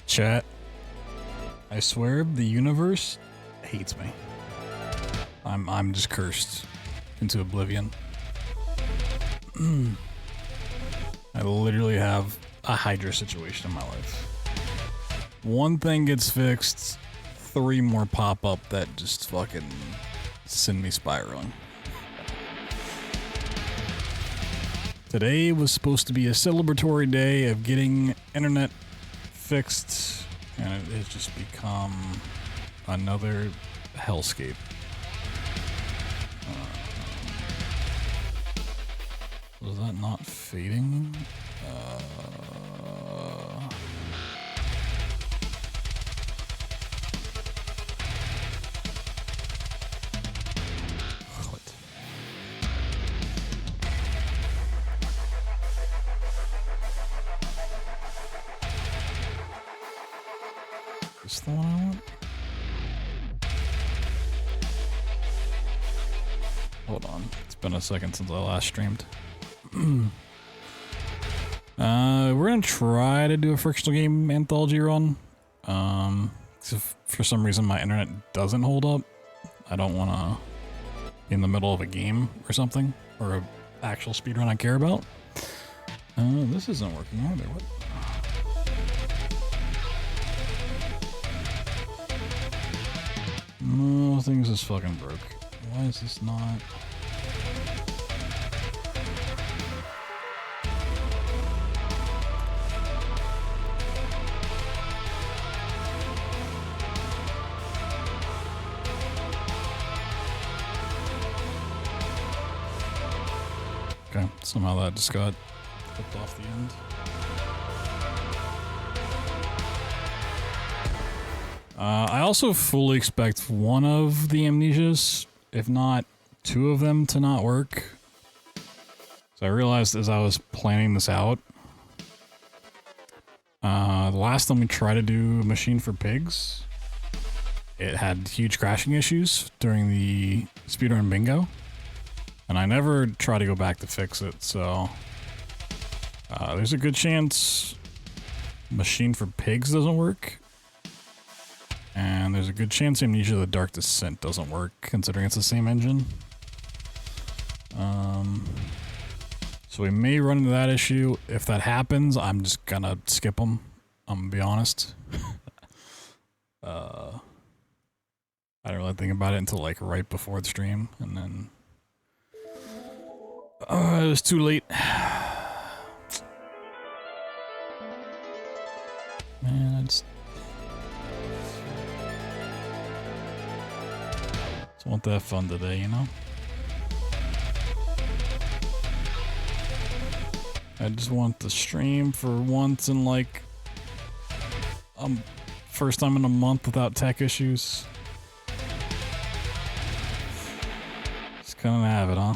Chat. I swear the universe hates me. I'm just cursed into oblivion. I literally have a Hydra situation in my life. One thing gets fixed, 3 more pop up that just fucking send me spiraling. Today was supposed to be a celebratory day of getting internet fixed, and it has just become another hellscape. Was that not fading? What? Is this the one I want? Hold on. It's been a second since I last streamed. We're gonna try to do a Frictional game anthology run. If for some reason my internet doesn't hold up, I don't want to be in the middle of a game or something, or an actual speedrun I care about. This isn't working either. What? No, things just fucking broke. Why is this not? Okay, somehow that just got flipped off the end. I also fully expect one of the amnesias, if not 2 of them, to not work. So I realized as I was planning this out, the last time we tried to do Machine for Pigs, it had huge crashing issues during the speedrun bingo. And I never try to go back to fix it, so there's a good chance Machine for Pigs doesn't work. And there's a good chance Amnesia the Dark Descent doesn't work, considering it's the same engine. So we may run into that issue. If that happens, I'm just gonna skip them. I'm gonna be honest. I didn't really think about it until like right before the stream, and then it was too late. Man, I just want that fun today, you know? I just want the stream for once in like first time in a month without tech issues. Just kinda have it, huh?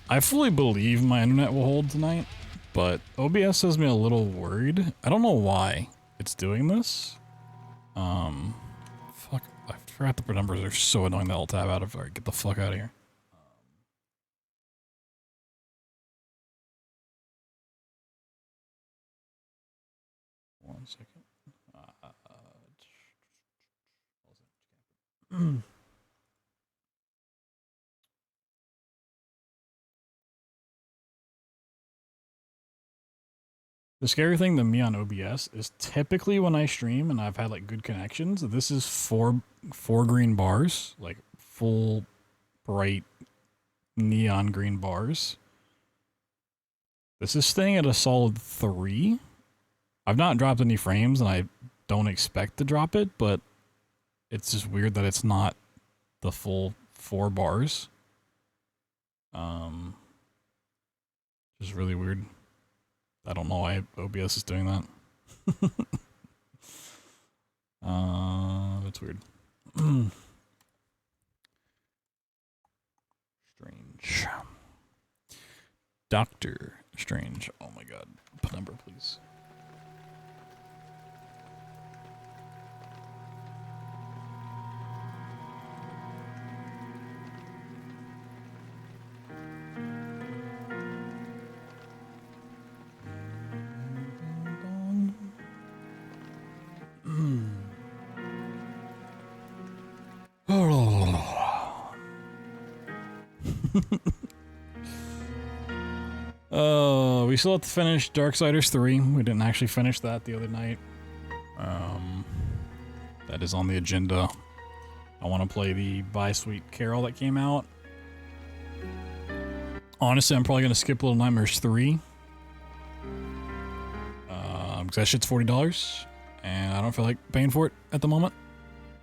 I fully believe my internet will hold tonight, but OBS has me a little worried. I don't know why it's doing this. Fuck, I forgot the numbers are so annoying that I'll tab out of. Alright, get the fuck out of here. One second. The scary thing to me on OBS is typically when I stream and I've had like good connections, this is four green bars, like full bright neon green bars. This is staying at a solid 3. I've not dropped any frames and I don't expect to drop it, but it's just weird that it's not the full 4 bars. Just really weird. I don't know why OBS is doing that. That's weird. Strange. Doctor Strange. Oh my god. Number, please. We still have to finish Darksiders 3. We didn't actually finish that the other night. That is on the agenda. I want to play the Bye Sweet Carol that came out. Honestly, I'm probably going to skip Little Nightmares 3. Because that shit's $40, and I don't feel like paying for it at the moment.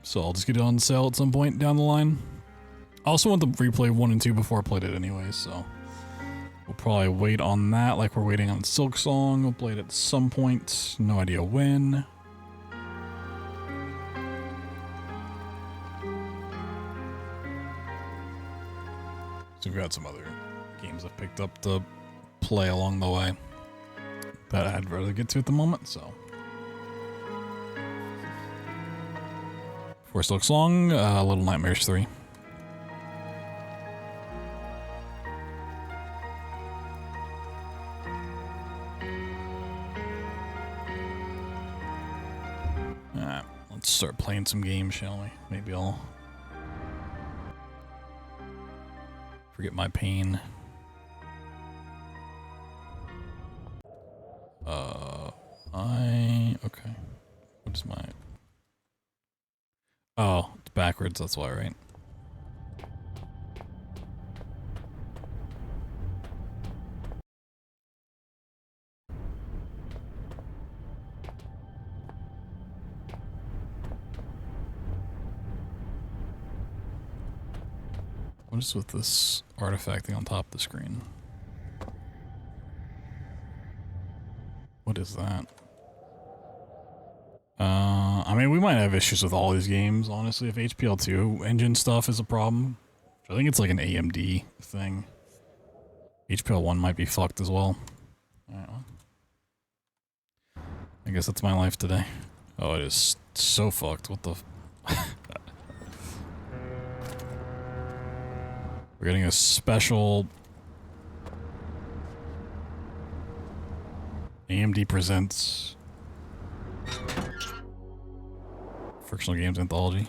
So I'll just get it on sale at some point down the line. I also want to replay 1 and 2 before I played it anyway, so we'll probably wait on that like we're waiting on Silk Song. We'll play it at some point, no idea when. So we've got some other games I've picked up to play along the way that I'd rather get to at the moment, so. For Silk Song, Little Nightmares 3. Alright, let's start playing some games, shall we? Maybe I'll forget my pain. Okay. What is my... Oh, it's backwards, that's why, right? What is with this artifact thing on top of the screen? What is that? I mean, we might have issues with all these games, honestly, if HPL2 engine stuff is a problem. I think it's like an AMD thing. HPL1 might be fucked as well. Alright, well. I guess that's my life today. Oh, it is so fucked. What the... We're getting a special... AMD presents... Frictional Games Anthology.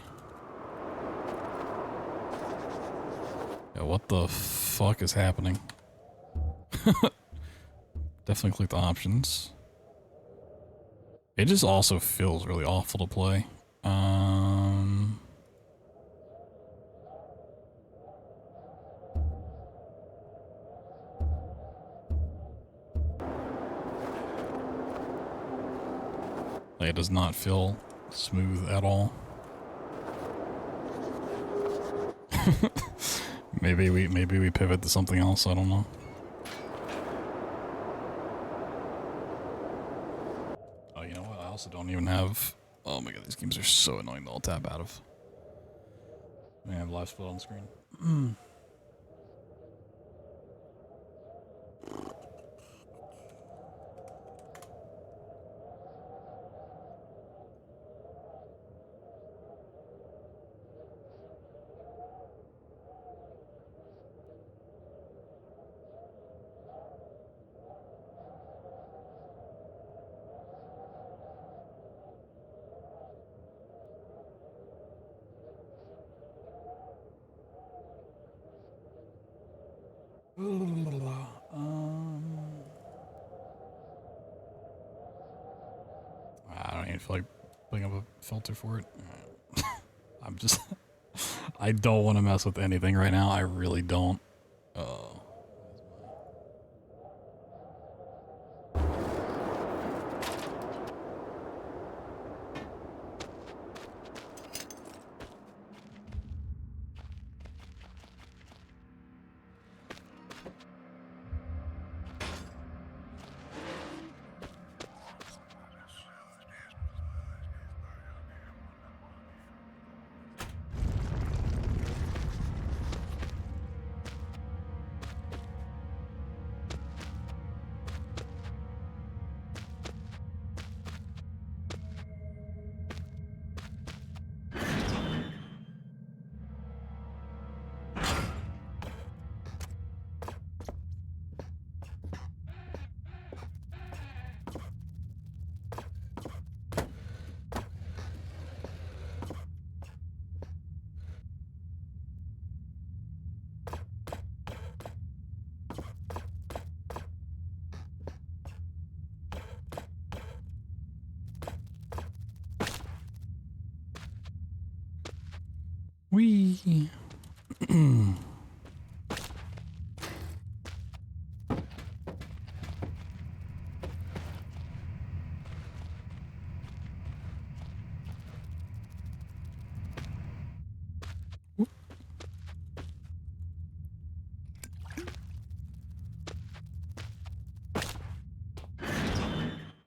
Yeah, what the fuck is happening? Definitely click the options. It just also feels really awful to play. Like, it does not feel smooth at all. maybe we pivot to something else, I don't know. Oh, you know what? I also don't even have... Oh my god, these games are so annoying to all tap out of. We have live split on screen. I don't even feel like putting up a filter for it. I'm just... I don't want to mess with anything right now. I really don't. Wee.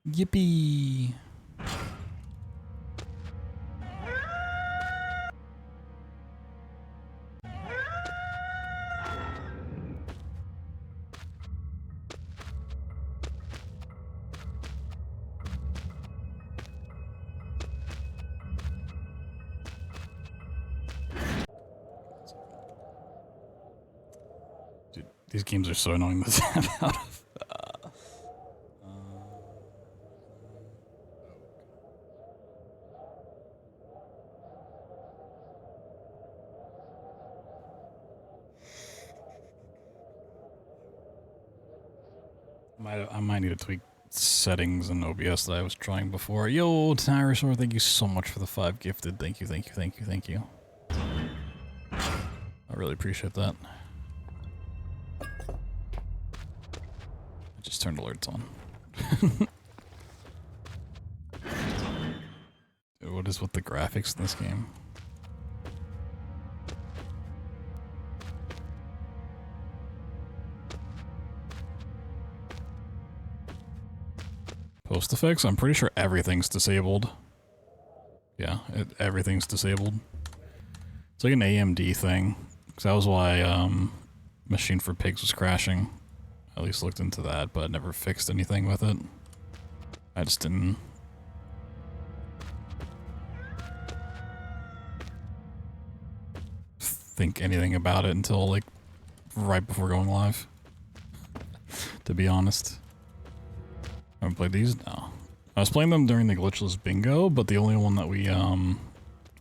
Yippee. Dude, these games are so annoying to tap out of. I might need to tweak settings in OBS that I was trying before. Yo, Tyrosaur, thank you so much for the 5 gifted. Thank you, thank you, thank you, thank you. I really appreciate that. I just turned alerts on. Dude, what is with the graphics in this game? Post effects? I'm pretty sure everything's disabled. Yeah, everything's disabled. It's like an AMD thing. Because that was why Machine for Pigs was crashing. I at least looked into that, but never fixed anything with it. I just didn't... think anything about it until, like, right before going live. To be honest. I haven't played these? No. I was playing them during the glitchless bingo, but the only one that we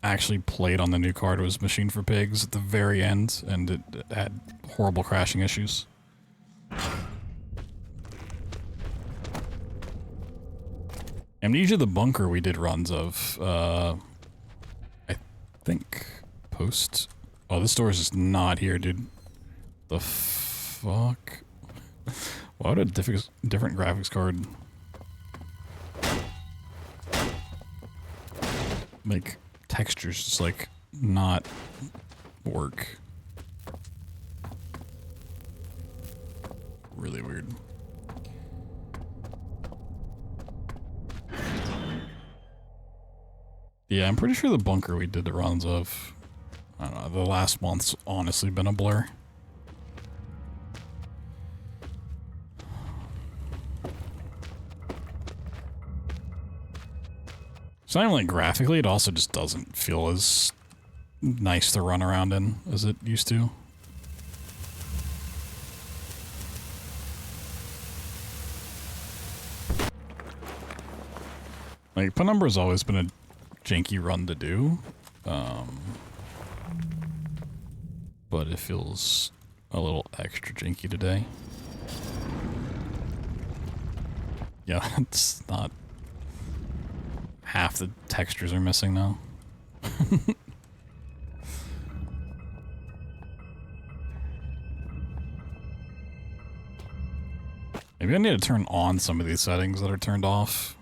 actually played on the new card was Machine for Pigs at the very end, and it had horrible crashing issues. Amnesia the Bunker we did runs of, I think, post... Oh, this door is just not here, dude. The fuck? Why would a different graphics card make textures just like not work? Really weird. Yeah, I'm pretty sure the bunker we did the runs of, I don't know, the last month's honestly been a blur. It's not even like graphically, it also just doesn't feel as nice to run around in as it used to. Like, Penumbra's always been a janky run to do. But it feels a little extra janky today. Yeah, it's not... Half the textures are missing now. Maybe I need to turn on some of these settings that are turned off.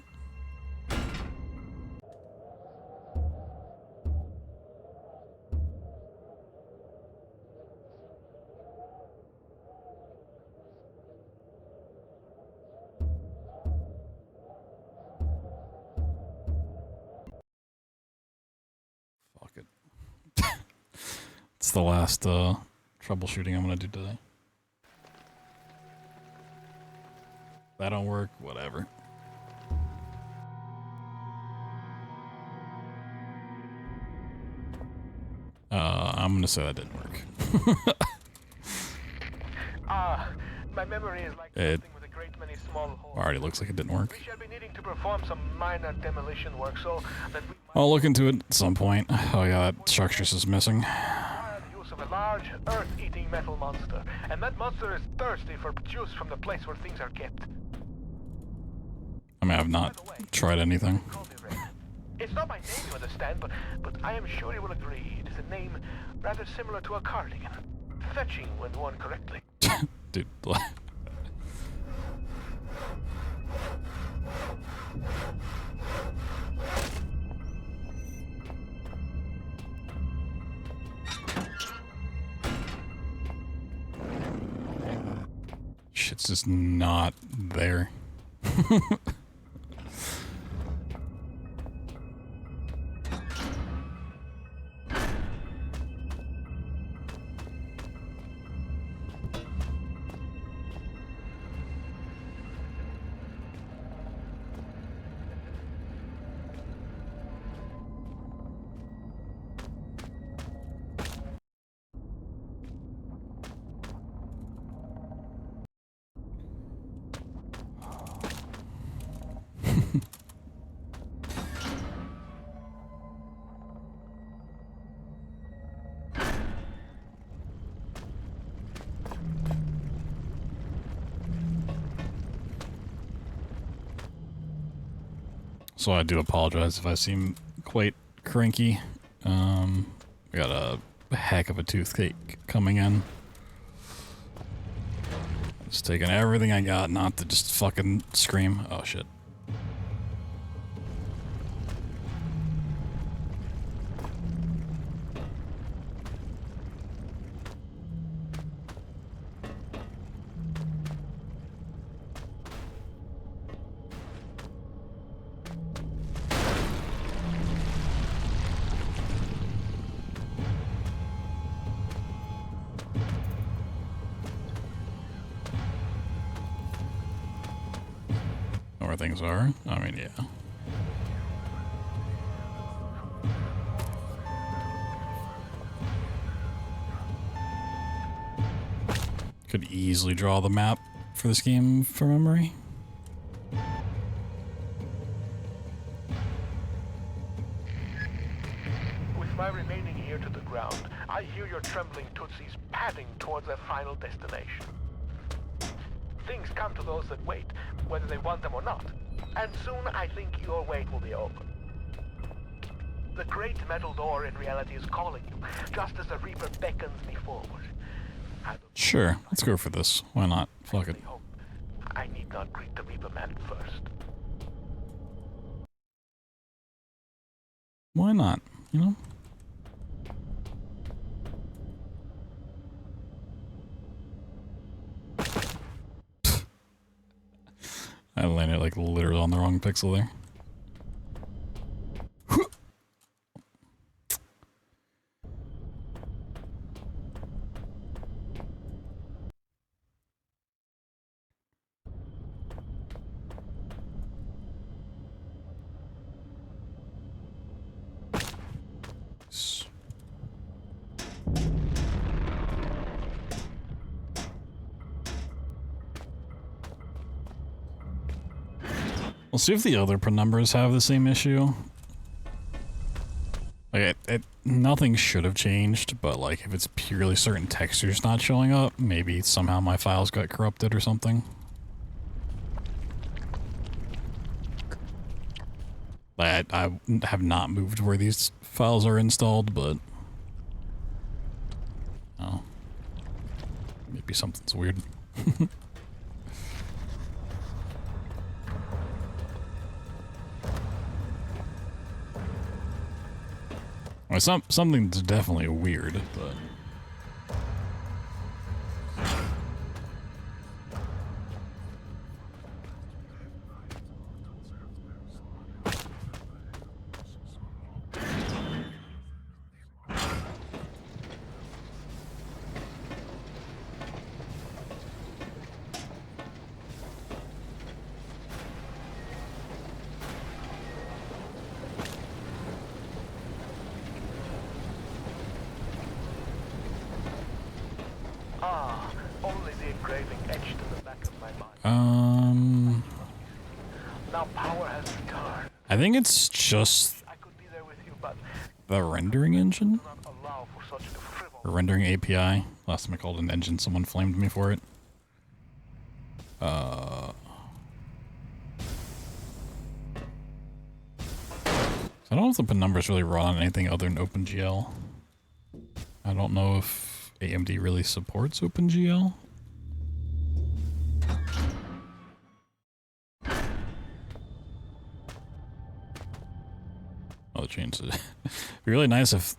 It's the last troubleshooting I'm gonna do today. If that don't work, whatever. I'm gonna say that didn't work. My memory is like It with a great many small holes. already looks like it didn't work. We shall be needing to perform some minor demolition work so that we I'll look into it at some point. Oh yeah, that structure is missing. use of a large earth-eating metal monster, and that monster is thirsty for juice from the place where things are kept. I mean, I've not tried anything. It's not my name, you understand, but I am sure you will agree it is a name rather similar to a cardigan. Fetching when worn correctly. Dude, shit's just not there. So I do apologize if I seem quite cranky. We got a heck of a toothache coming in. Just taking everything I got not to just fucking scream. Oh shit. Where things are. I mean, yeah. Could easily draw the map for this game from memory. With my remaining ear to the ground, I hear your trembling tootsies padding towards their final destination. Things come to those that wait, whether they want them or not. And soon I think your wait will be over. The great metal door in reality is calling you, just as the Reaper beckons me forward. Sure, let's go for this. Why not? Fuck it. I need not greet the Reaper man first. Why not? You know? I landed like literally on the wrong pixel there. We'll see if the other penumbras have the same issue. Like, nothing should have changed, but like, if it's purely certain textures not showing up, maybe somehow my files got corrupted or something. I have not moved where these files are installed, but... oh. Maybe something's weird. Well, something's definitely weird, but... Only the engraving etched in the back of my mind. Now power has returned. I think it's just I could be there with you, but the rendering engine? not allow for such a frivolous. Or rendering API. Last time I called it an engine, someone flamed me for it. I don't know if the penumbras really run on anything other than OpenGL. I don't know if AMD really supports OpenGL. Oh, change it. It'd be really nice if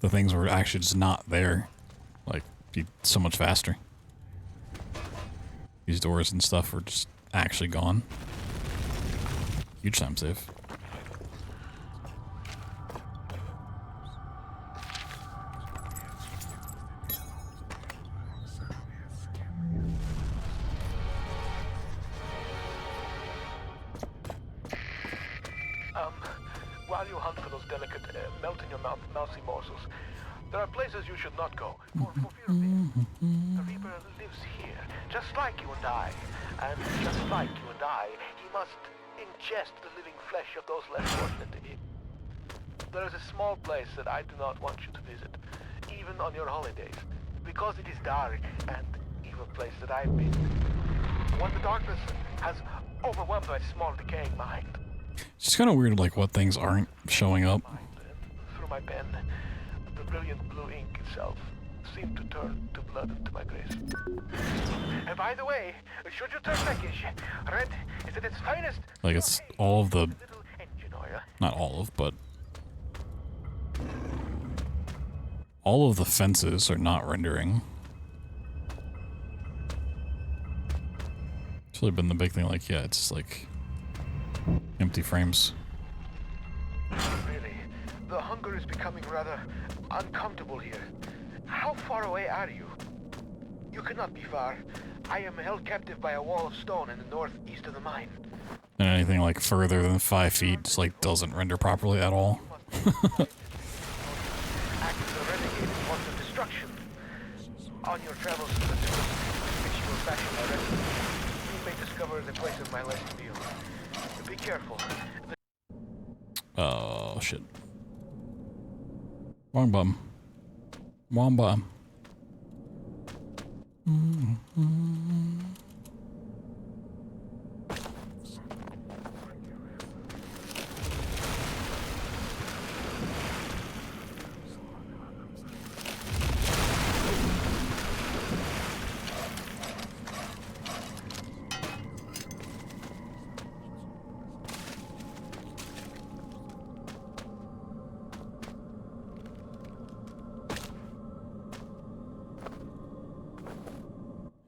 the things were actually just not there. Like, be so much faster. These doors and stuff were just actually gone. Huge time save. While you hunt for those delicate, melt-in-your-mouth mousy morsels, there are places you should not go, for fear of being... The Reaper lives here, just like you and I. And just like you and I, he must ingest the living flesh of those less fortunate. There is a small place that I do not want you to visit, even on your holidays, because it is dark and evil place that I've been. One the darkness has overwhelmed my small decaying mind. It's just kind of weird, like, what things aren't showing up. Through my pen, the brilliant blue ink itself seemed to turn to blood into my grace. And by the way, should you turn peckish, red is at its finest. Like, it's all of the... Little engine oil. Not all of, but... all of the fences are not rendering. It's really been the big thing, like, yeah, it's just like... empty frames. Really, the hunger is becoming rather uncomfortable here. How far away are you? You cannot be far. I am held captive by a wall of stone in the northeast of the mine. And anything like further than 5 feet just like doesn't render properly at all. Act as a renegade in force of destruction. On your travels to the tours, which you will fashion my residence, you may discover the place of my last meal. Be careful. Oh shit. Wrong button. Wrong button.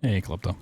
Hey, Klepto.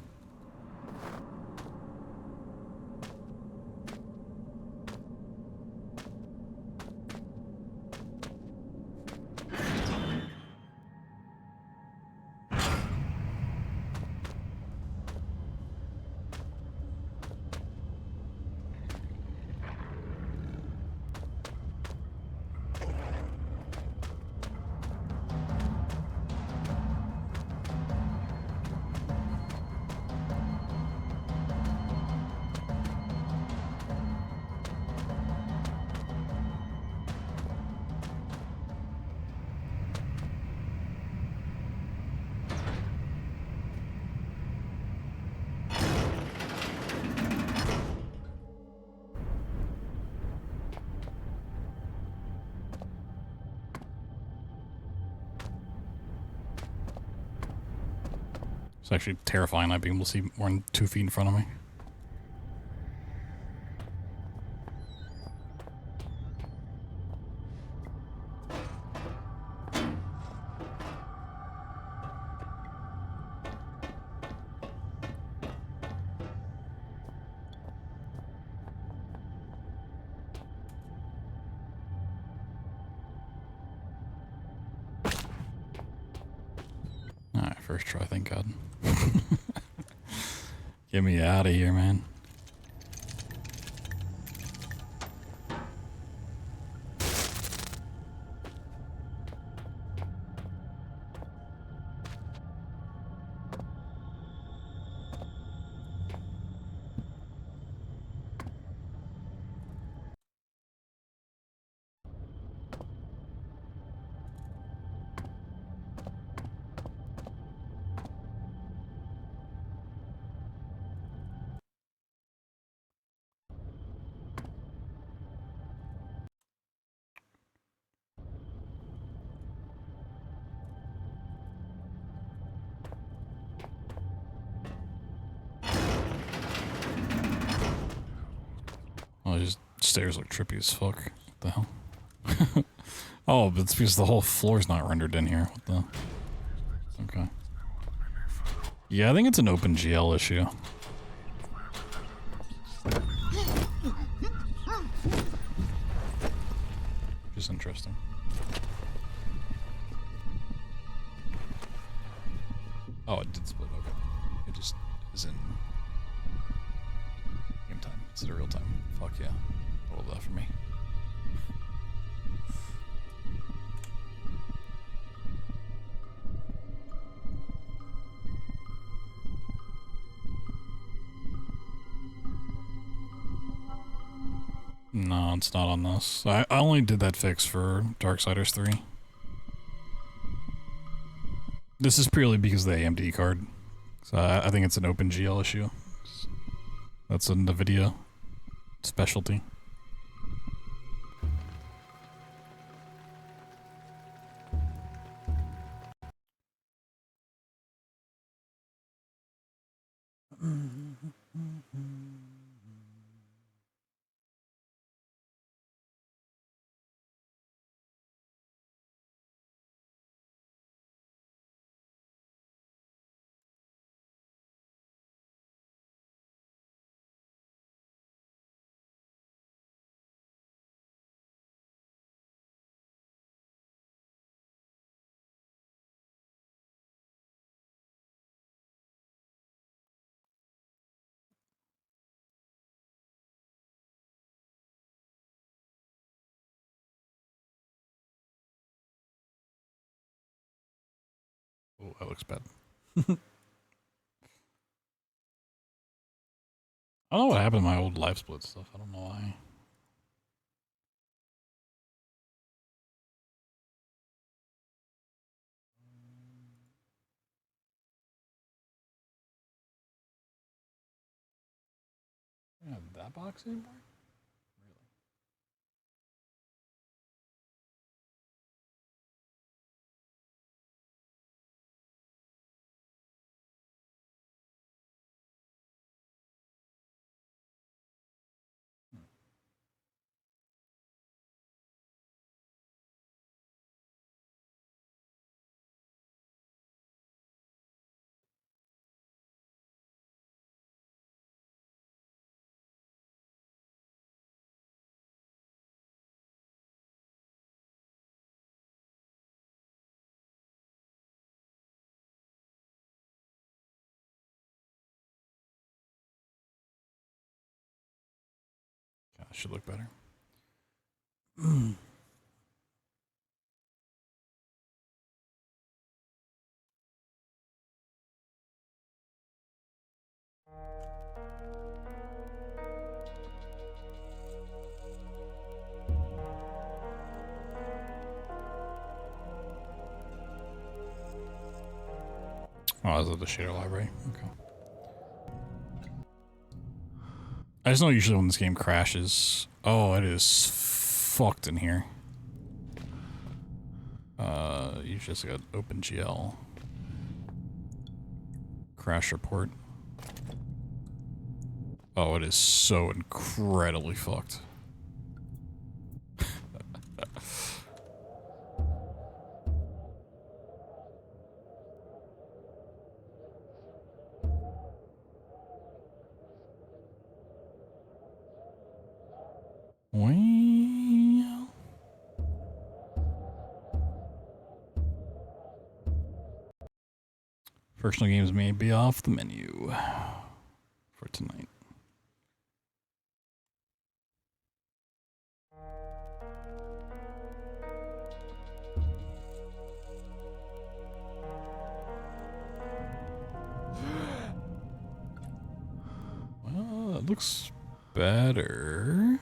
It's actually terrifying not being able to see more than 2 feet in front of me. Alright, first try, thank God. Get me out of here, man. stairs look trippy as fuck. What the hell? Oh, but it's because the whole floor's not rendered in here. What the? Okay. Yeah, I think it's an OpenGL issue. Which is interesting. Oh, it did split. Okay. It just is in game time instead of real time. Fuck yeah. All of that for me. No, it's not on this. I only did that fix for Darksiders 3. This is purely because of the AMD card. So I think it's an OpenGL issue. That's a NVIDIA specialty. Oh, that looks bad. I don't know what happened to my old live split stuff. I don't know why. I don't have that box anymore? Really? God, that should look better. Oh, is it the shader library? Okay. I just know usually when this game crashes. Oh, it is fucked in here. You just got OpenGL. Crash report. Oh, it is so incredibly fucked. Well, Frictional games may be off the menu for tonight. Well, that looks better.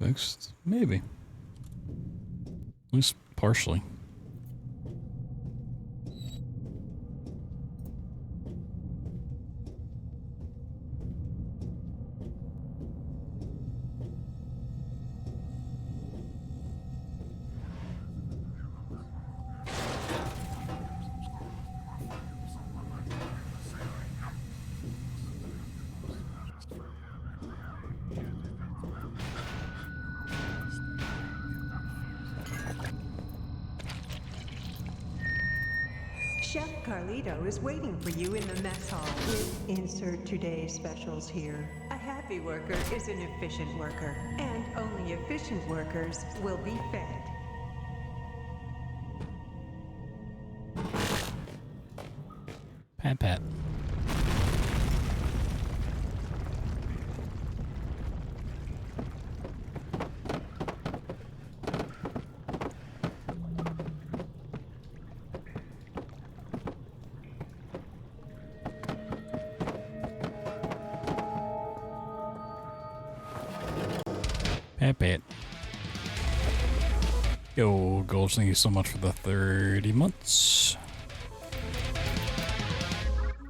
Fixed? Maybe. At least partially. Chef Carlito is waiting for you in the mess hall with insert today's specials here. A happy worker is an efficient worker, and only efficient workers will be fed. Pat pat. Pat pat. Yo, Gulch, thank you so much for the 30 months.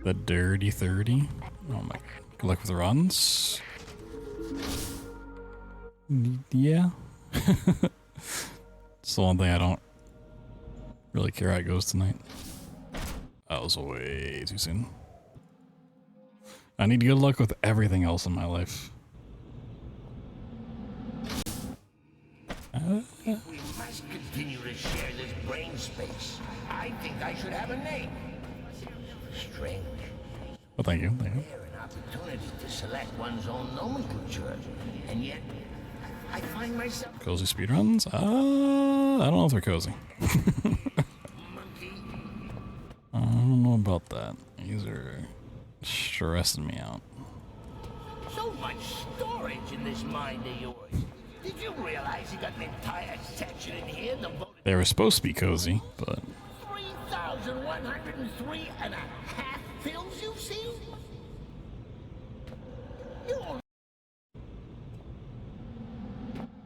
The dirty 30. Oh my, good luck with the runs. Yeah. It's the one thing I don't really care how it goes tonight. That was way too soon. I need good luck with everything else in my life. If we must continue to share this brain space, I think I should have a name. Strange. Well, thank you. Thank you. Rare an opportunity to select one's own nomenclature, and yet I find myself Cozy speedruns? I don't know if they're cozy. monkey. I don't know about that. These are stressing me out. So much storage in this mind of yours. Did you realize you got an entire section in here devoted They were supposed to be cozy, but 3,103 and a half films you've seen? You don't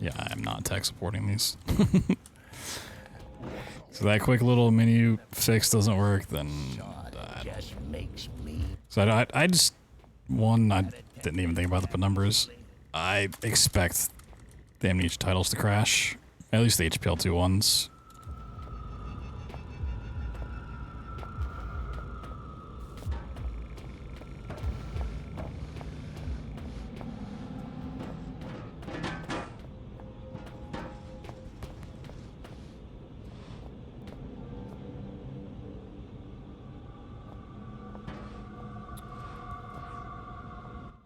yeah, I'm not tech supporting these. So that quick little menu fix doesn't work, then just makes me. so I just I didn't even think about the numbers. I expect the Amnesia titles to crash, at least the HPL2 ones.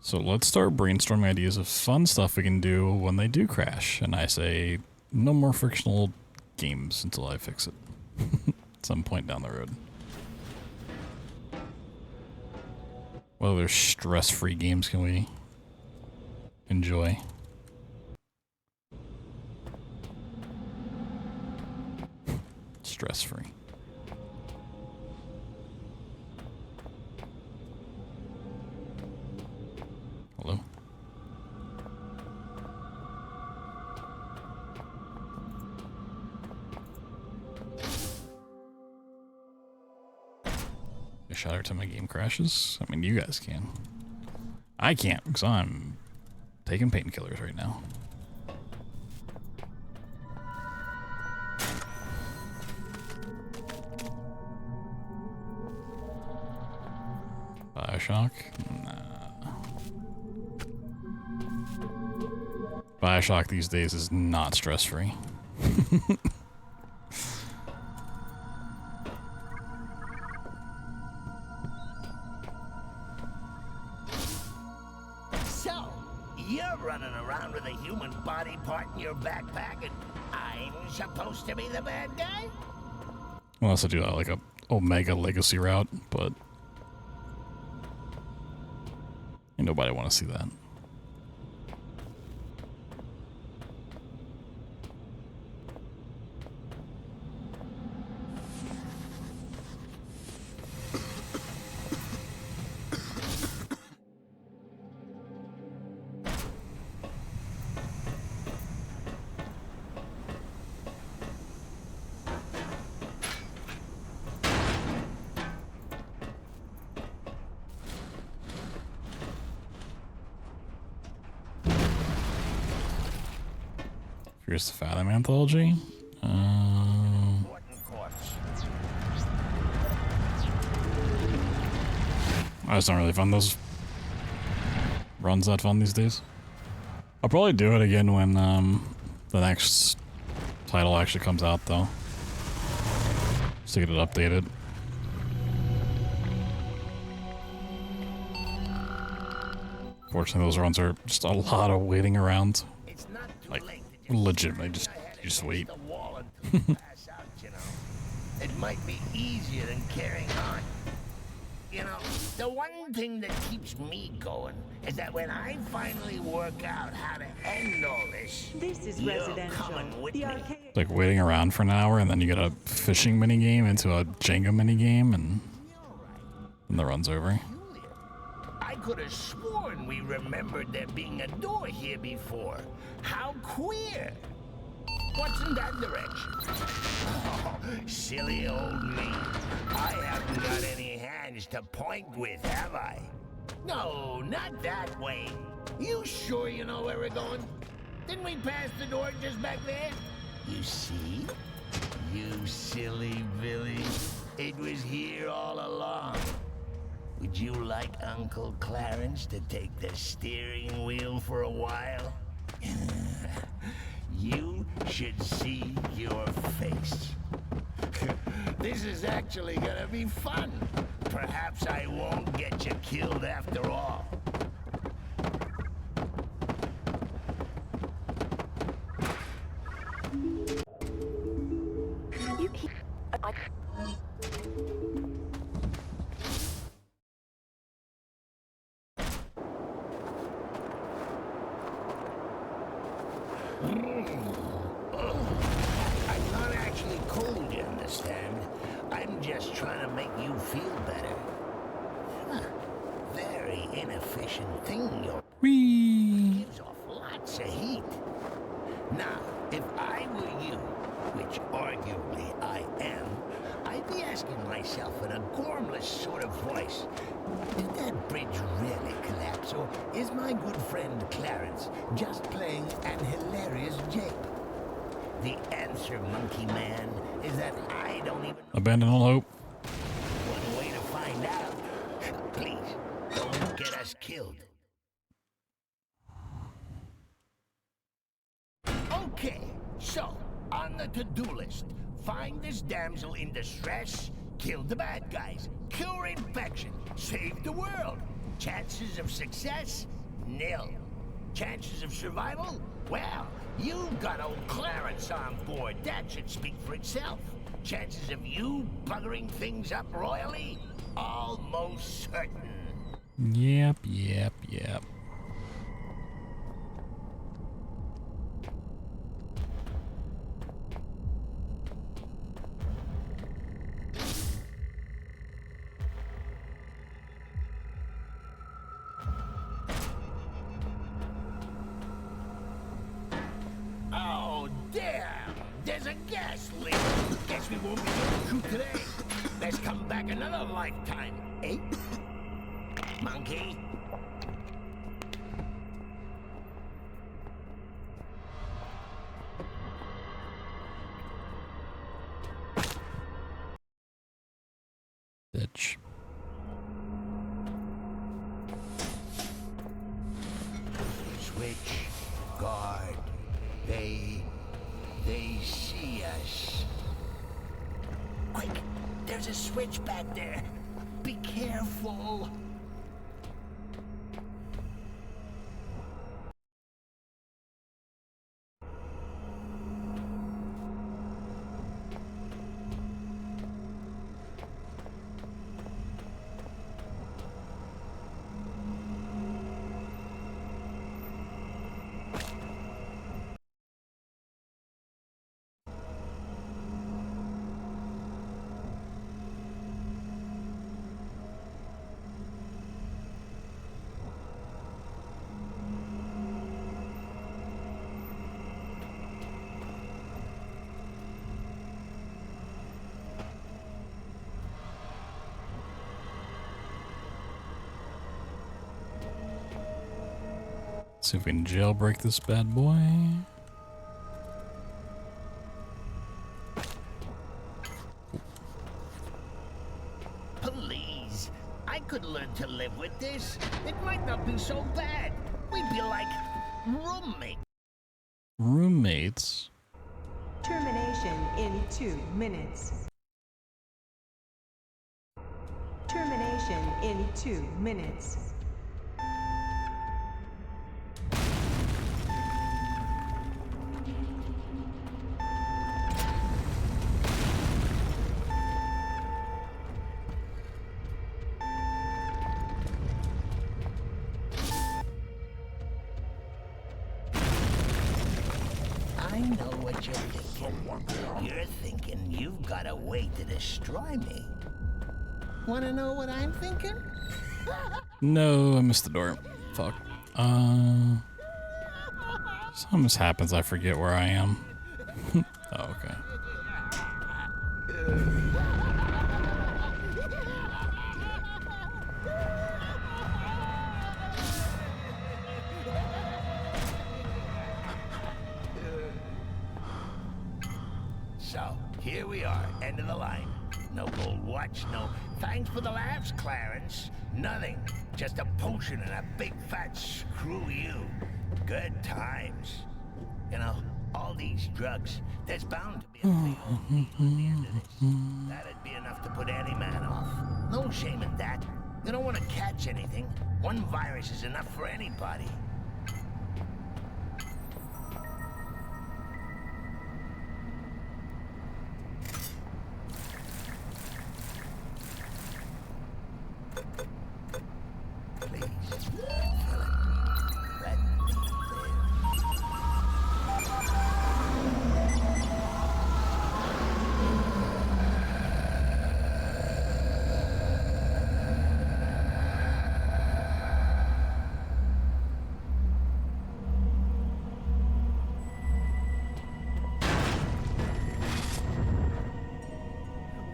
So let's start brainstorming ideas of fun stuff we can do when they do crash. And I say, no more frictional games until I fix it. At some point down the road. What other stress-free games can we enjoy? Stress-free. Hello? A shot every time my game crashes? I mean, you guys can. I can't, because I'm taking painkillers right now. Bioshock? Nah. Bioshock these days is not stress-free. So, you're running around with a human body part in your backpack, and I'm supposed to be the bad guy? Unless I do like a Omega Legacy route, but ain't nobody want to see that. Here's the Fathom Anthology. I just don't really find those runs that fun these days. I'll probably do it again when the next title actually comes out, though. Just to get it updated. Fortunately, those runs are just a lot of waiting around. Like, legitimately, you just wait. It might be easier than carrying on. You know, the one thing that keeps me going is that when I finally work out how to end all this, This is you're residential. coming with The me. arcade. It's like waiting around for an hour, and then you get a fishing minigame into a Jenga minigame, and the run's over. I could have sworn we remembered there being a door here before. How queer! What's in that direction? Oh, silly old me. I haven't got any hands to point with, have I? No, not that way. You sure you know where we're going? Didn't we pass the door just back there? You see? You silly Billy. It was here all along. Would you like Uncle Clarence to take the steering wheel for a while? You should see your face. This is actually gonna be fun. Perhaps I won't get you killed after all. I'm not actually cold, you understand? I'm just trying to make you feel better. Huh. Very inefficient thing, your Whee! gives off lots of heat. Now, if I were you, which arguably I am, I'd be asking myself in a gormless sort of voice, did that bridge really collapse, or is my good friend Clarence just playing an hilarious jape? The answer, monkey man, is that I don't even know Abandon all hope. one way to find out. Please, don't get us killed. Okay, so, on the to-do list, find this damsel in distress, kill the bad guys, cure infection, save the world. Chances of success? Nil. Chances of survival? Well, you've got old Clarence on board. That should speak for itself. Chances of you buggering things up royally? Almost certain. Yep. Oh, damn! There's a gas leak. Guess we won't be able to shoot today. Let's come back another lifetime, eh? Monkey? Bitch. Switch, guard. They see us. Quick, there's a switch back there. Be careful. See if we can jailbreak this bad boy. could learn to live with this. It might not be so bad. We'd be like roommates. Roommates? Termination in 2 minutes. Termination in 2 minutes. I know what you're thinking. You're thinking you've got a way to destroy me. Wanna know what I'm thinking? No, I missed the door. Fuck. Something happens, I forget where I am. Oh, okay. So, here we are, end of the line. No gold watch, no thanks for the laughs, Clarence. Nothing. Just a potion and a big fat screw you. Good times. You know, all these drugs, there's bound to be a thing at the end of this. That'd be enough to put any man off. No shame in that. You don't want to catch anything. One virus is enough for anybody. Please, Philip, let me live.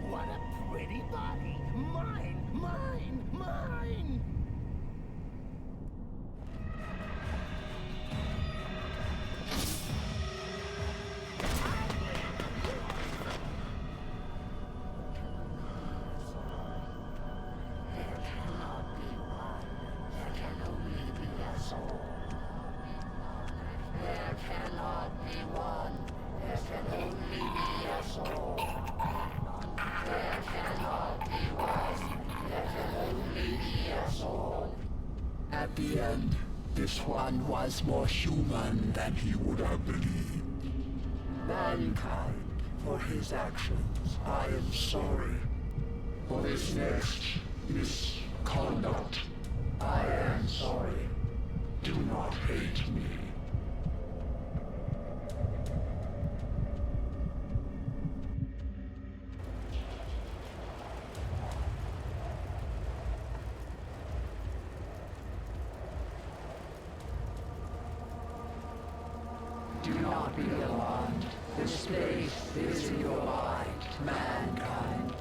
What a pretty body! Mine, mine, mine! At the end, this one was more human than he would have believed. Mankind, for his actions, I am sorry. For this next misconduct, I am sorry. Do not hate me. Do not be alarmed. This space is in your mind, mankind.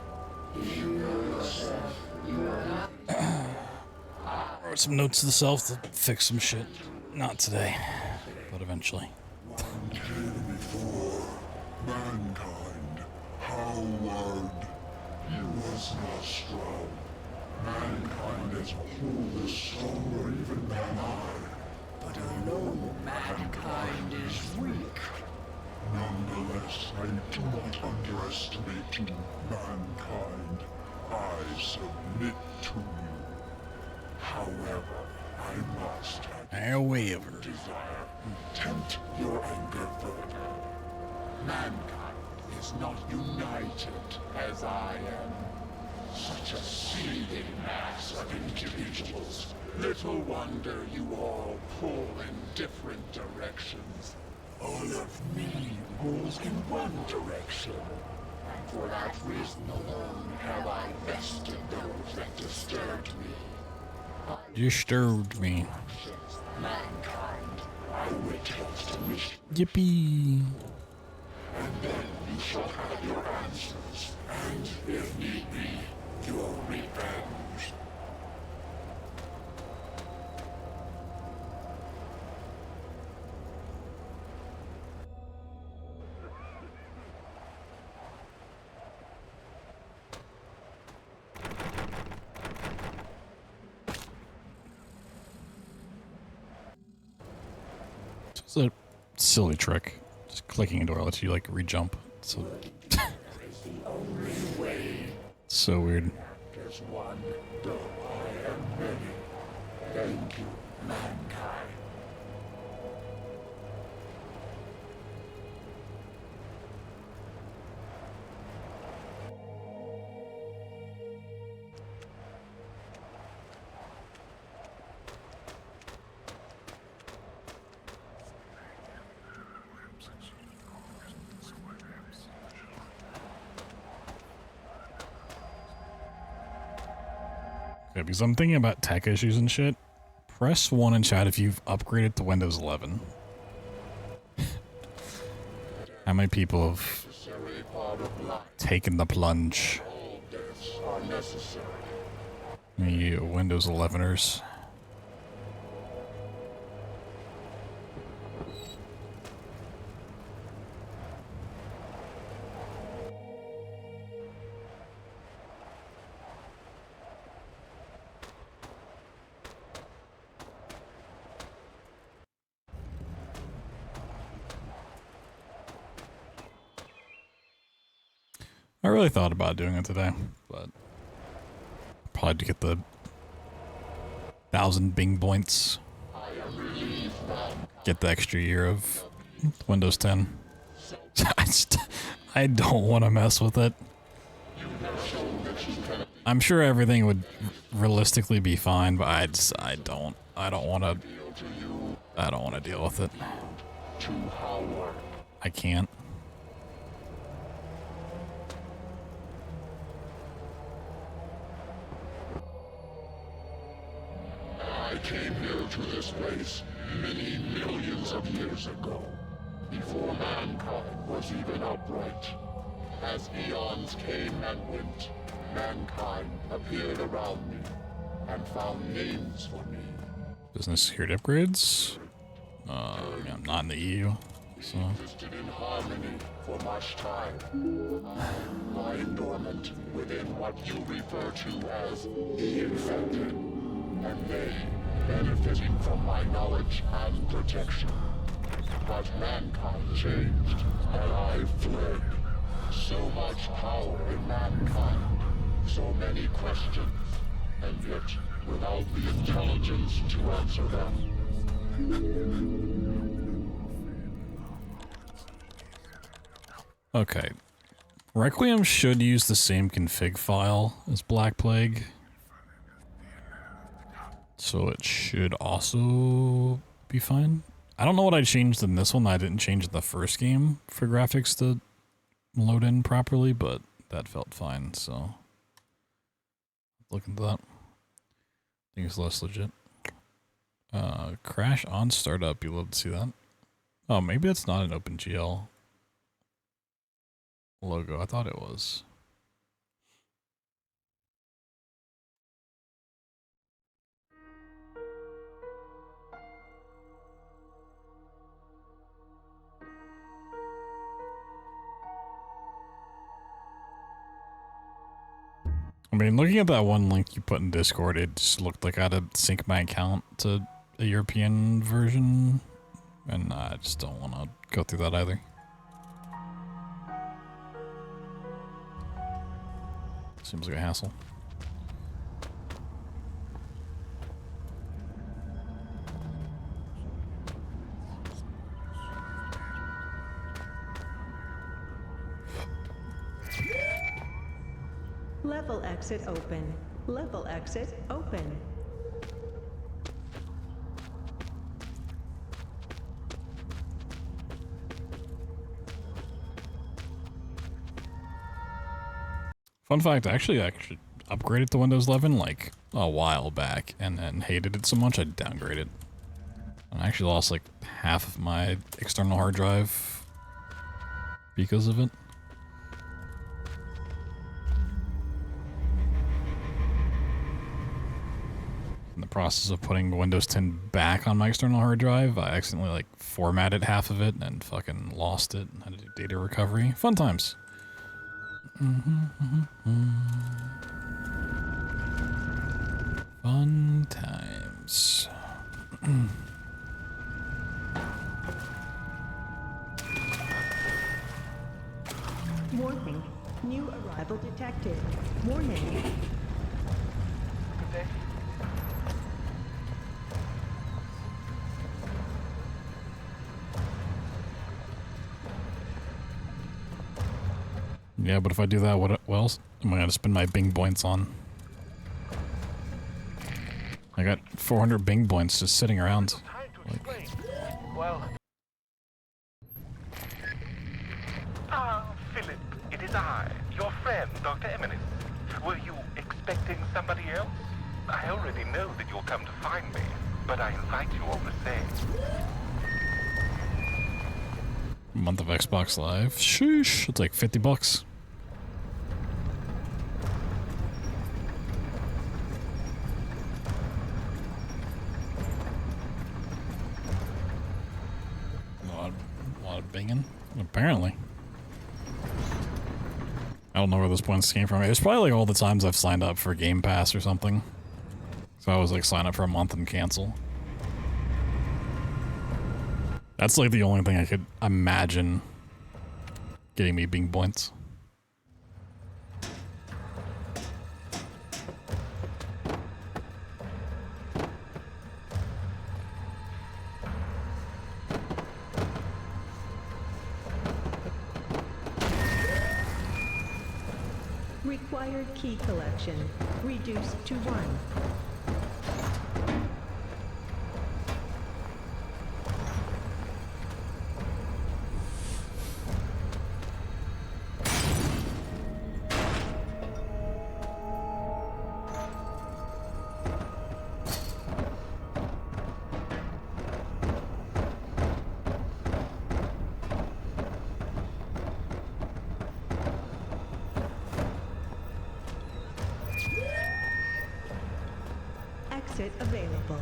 If you know yourself, you are not. Wrote some notes to the self to fix some shit. Not today, but eventually. One came before mankind. Howard, he was not strong. Mankind as a whole is stronger even than I. But I know mankind is weak. Nonetheless, I do not underestimate you, mankind. I submit to you. However, I must However. desire to tempt your anger further. Mankind is not united as I am. Such a seething mass of individuals. Little wonder you all pull in different directions. All of me pulls in one direction. And for that reason alone have I bested those that disturbed me. Disturbed me. Mankind, I witnessed to wish, Yippee. and then you shall have your answers, and if need be, your revenge. It's a silly trick. Just clicking a door lets you like re-jump. So so weird. There's one, though I am many. Thank you, mankind. Okay, because I'm thinking about tech issues and shit. Press 1 in chat if you've upgraded to Windows 11. How many people have taken the plunge? All deaths are necessary. Me Windows 11ers. I really thought about doing it today, but probably to get the 1,000 Bing points. Get the extra year of Windows 10. I don't want to mess with it. I'm sure everything would realistically be fine, but I don't want to deal with it. I can't. I came here to this place many millions of years ago, before mankind was even upright. As eons came and went, mankind appeared around me and found names for me. Business security upgrades. Yeah, I'm not in the EU, so. Existed in harmony for much time. I lying dormant within what you refer to as the infected, and they benefiting from my knowledge and protection. But mankind changed, and I fled. So much power in mankind, so many questions, and yet without the intelligence to answer them. Okay. Requiem should use the same config file as Black Plague. So it should also be fine. I don't know what I changed in this one. I didn't change in the first game for graphics to load in properly, but that felt fine, so look into that. I think it's less legit. Crash on startup, you'll love to see that. Oh, maybe it's not an OpenGL logo. I thought it was. I mean, looking at that one link you put in Discord, it just looked like I had to sync my account to a European version, and I just don't want to go through that either. Seems like a hassle. Level exit open. Level exit open. Fun fact, I actually upgraded to Windows 11 like a while back and then hated it so much I downgraded it. And I actually lost like half of my external hard drive because of it. In the process of putting Windows 10 back on my external hard drive, I accidentally like formatted half of it and fucking lost it and had to do data recovery. Fun times. Fun times. Warning. New arrival detected. Warning. Good day. Yeah, but if I do that, what else am I gonna spend my Bing points on? I got 400 Bing points just sitting around. Time to explain. Well. Philip, it is I, your friend, Dr. Eminis. Were you expecting somebody else? I already know that you'll come to find me, but I invite you all the same. Month of Xbox Live. Sheesh, it's like 50 bucks. A lot of binging, apparently. I don't know where those points came from. It's probably like all the times I've signed up for Game Pass or something. So I was like sign up for a month and cancel. That's like the only thing I could imagine getting me Bing points. Required key collection. Reduced to 1. Exit available.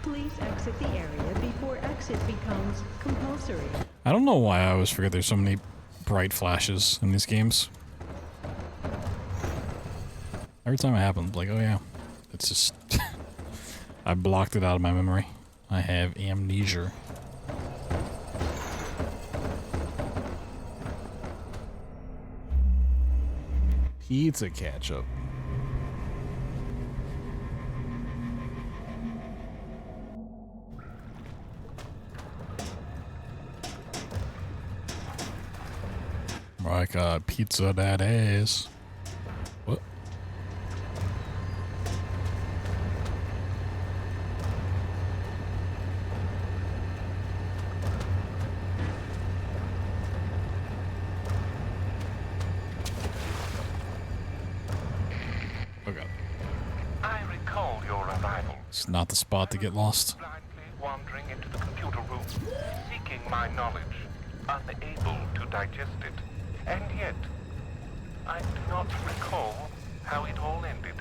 Please exit the area before exit becomes compulsory. I don't know why I always forget there's so many bright flashes in these games. Every time it happens, like, oh yeah. It's just... I blocked it out of my memory. I have amnesia. Pizza ketchup. I got pizza that ass. What? Oh god. I recall your arrival. It's not the spot to get lost. Blindly wandering into the computer room, seeking my knowledge, unable to digest it. And yet, I do not recall how it all ended.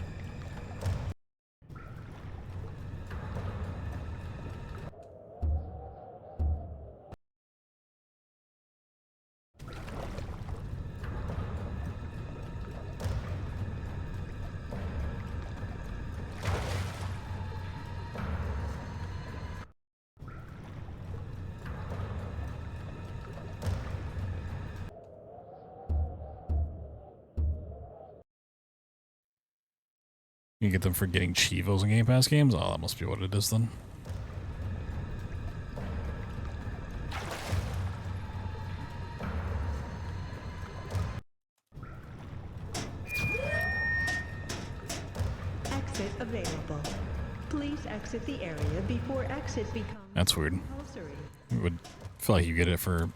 You can get them for getting Chivos in Game Pass games? Oh, that must be what it is then. Exit available. Please exit the area before exit becomes That's weird. compulsory. You would feel like you get it for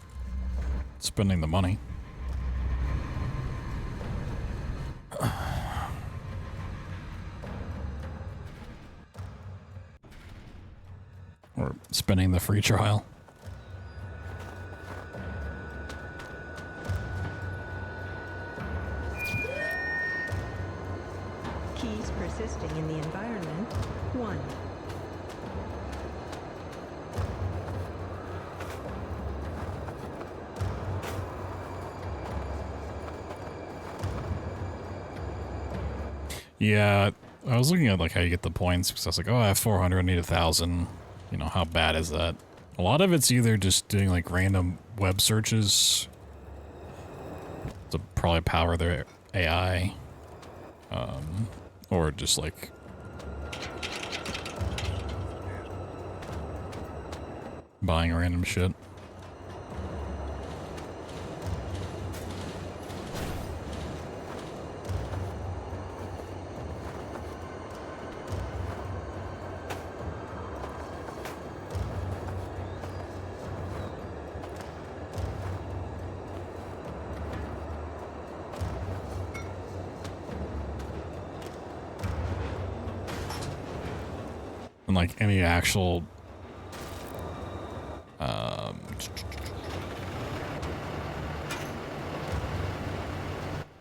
spending the money. Or spending the free trial. Keys persisting in the environment. 1. Yeah, I was looking at like how you get the points because I was like, oh, I have 400, I need 1,000. You know, how bad is that? A lot of it's either just doing like random web searches to probably power their AI, or just like buying random shit. And like any actual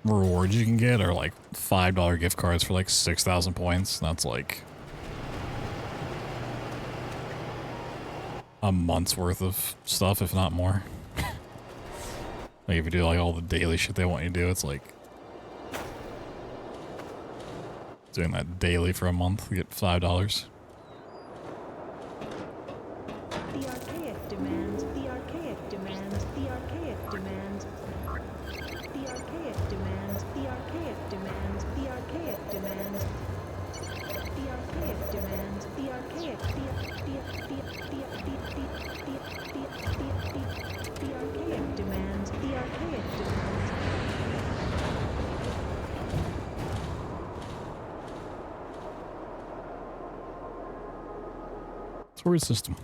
rewards you can get are like $5 gift cards for like 6,000 points. That's like a month's worth of stuff, if not more. Like if you do like all the daily shit they want you to do, it's like doing that daily for a month, you get $5. The archaic demands, the archaic demands, the archaic demands. The archaic demands, the archaic demands, the archaic demands. The archaic demands, the archaic, the archaic demands, the archaic demands. It's a weird system.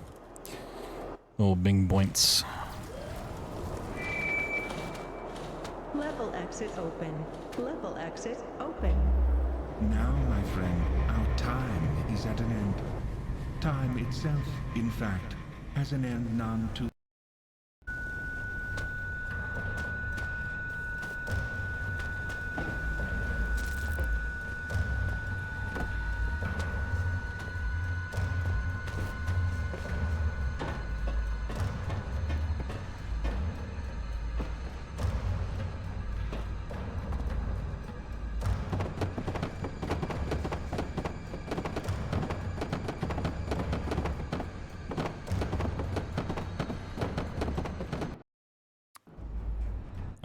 Little bing points. Level exit open. Level exit open. Now, my friend, our time is at an end. Time itself, in fact, has an end none too.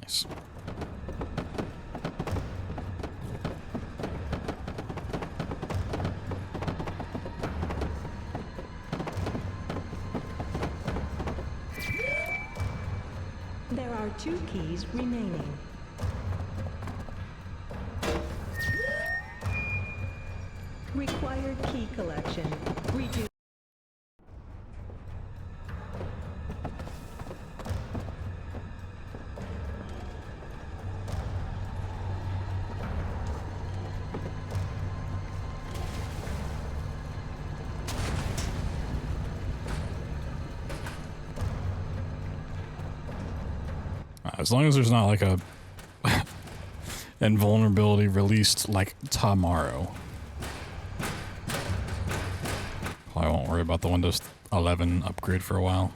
Nice. There are 2 keys remaining. Required key collection. Reduce. As long as there's not like a invulnerability released like tomorrow. Probably won't worry about the Windows 11 upgrade for a while.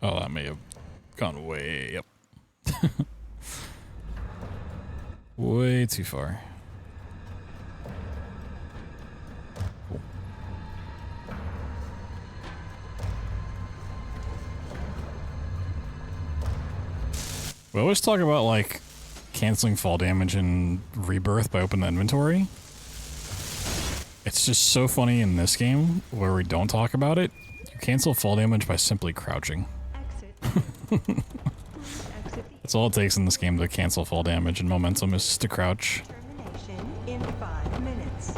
Oh, that may have gone way up. Way too far. Cool. We always talk about like canceling fall damage and rebirth by opening the inventory. It's just so funny in this game where we don't talk about it. You cancel fall damage by simply crouching. Exit. That's all it takes in this game to cancel fall damage, and momentum is just to crouch. Termination in 5 minutes.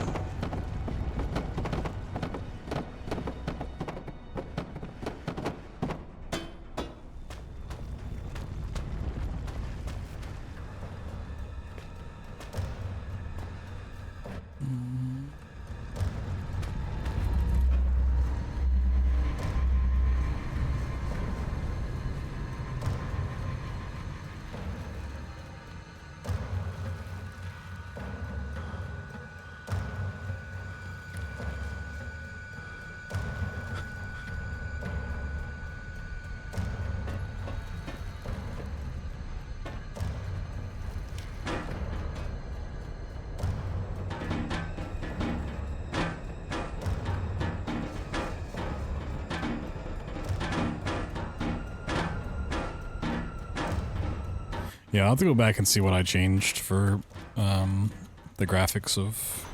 Yeah, I'll have to go back and see what I changed for the graphics of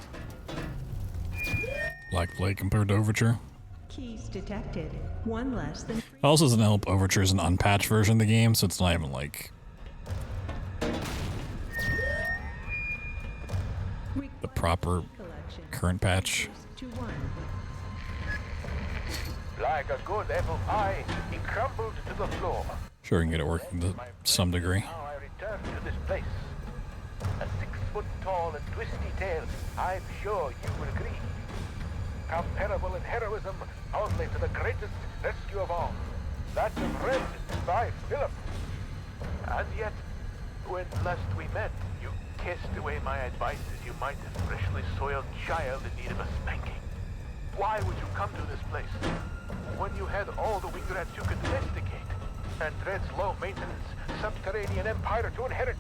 Black Plague compared to Overture. Keys detected. One less than. Also doesn't help Overture is an unpatched version of the game, so it's not even like the proper current patch. To 1. Like a good apple pie, he crumbled to the floor. Sure, you can get it working to some degree. Now I return to this place. A 6-foot-tall and twisty tale, I'm sure you will agree. Comparable in heroism only to the greatest rescue of all, that of Red by Philip. And yet, when last we met, you kissed away my advice as you might a freshly soiled child in need of a spanking. Why would you come to this place when you had all the wing rats you could domesticate and Red's low-maintenance subterranean empire to inherit?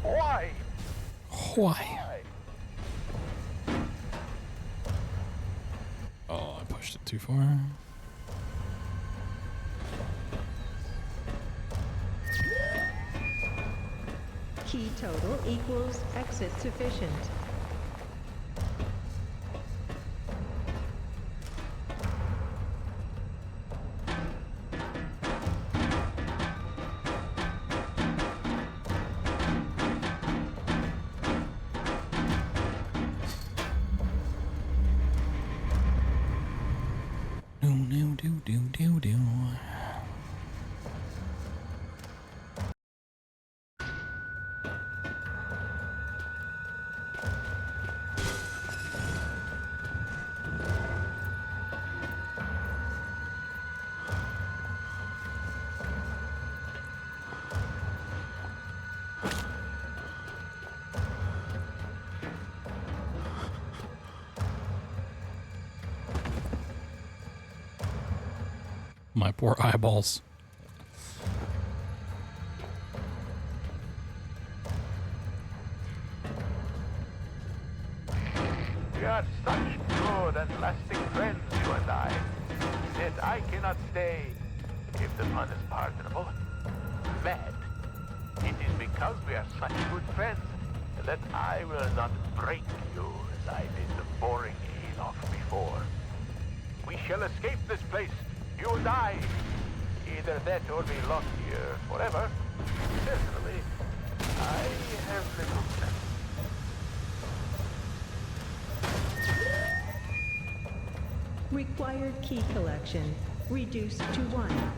Why? Why? Oh, I pushed it too far. Key total equals exit sufficient. Do. My poor eyeballs. We are such good and lasting friends, you and I, that I cannot stay, if the pun is pardonable, mad. It is because we are such good friends that I will not break you as I did the boring Enoch before. We shall escape this place, you and I. Either that or be locked here forever. Personally, I have little sense. Required key collection reduced to 1.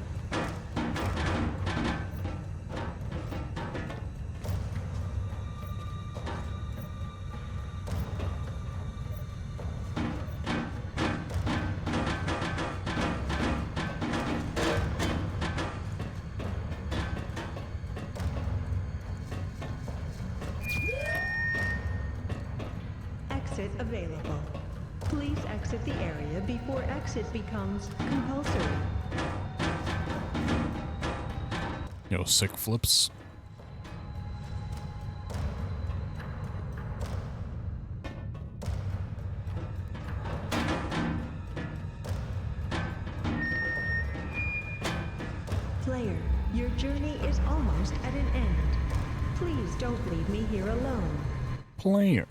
Exit available. Please exit the area before exit becomes compulsory. Yo, sick flips. Player, your journey is almost at an end. Please don't leave me here alone. Player.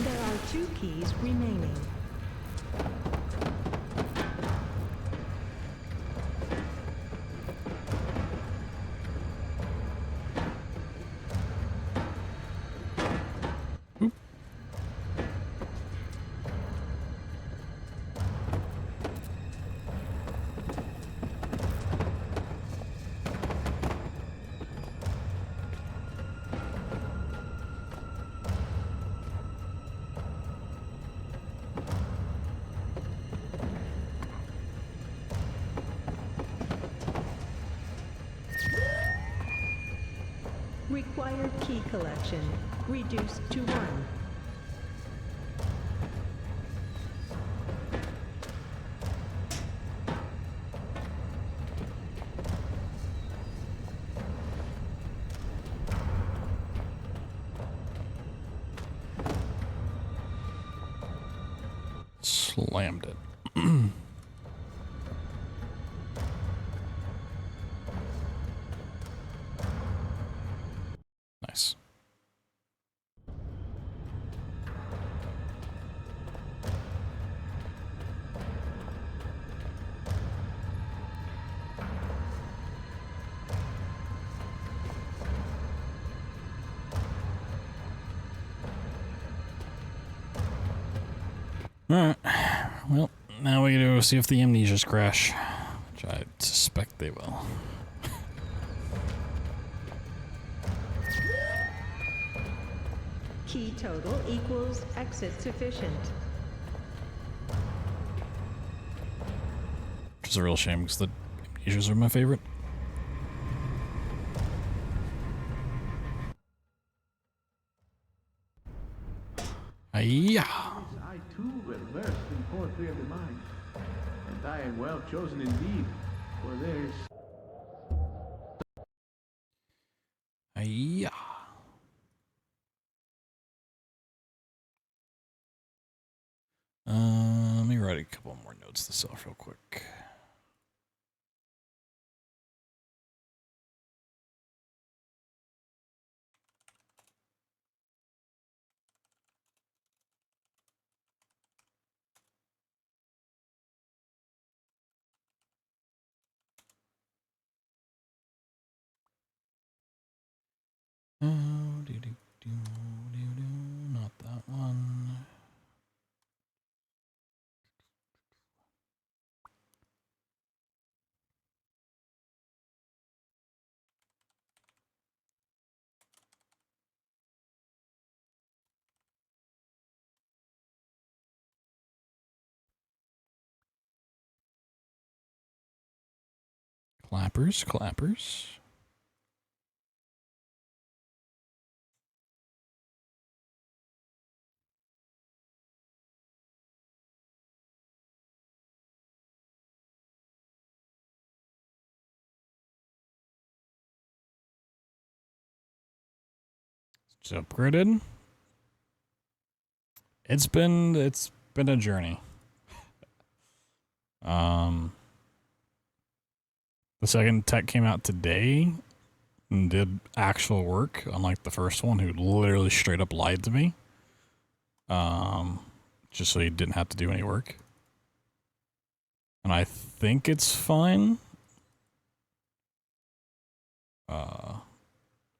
There are 2 keys remaining. Required key collection reduced to 1. Slammed it. Nice. Alright. Well, now we gotta see if the amnesias crash. Which I suspect they will. Key total equals exit sufficient. Which is a real shame because the amnesias are my favorite. Yeah. I too well versed in poetry of the mind, and I am well chosen indeed, for there's... Yeah. Let me write a couple more notes to self real quick. Not that one. Clappers, clappers. It's upgraded. It's been a journey. The second tech came out today and did actual work, unlike the first one who literally straight up lied to me. Just so he didn't have to do any work. And I think it's fine.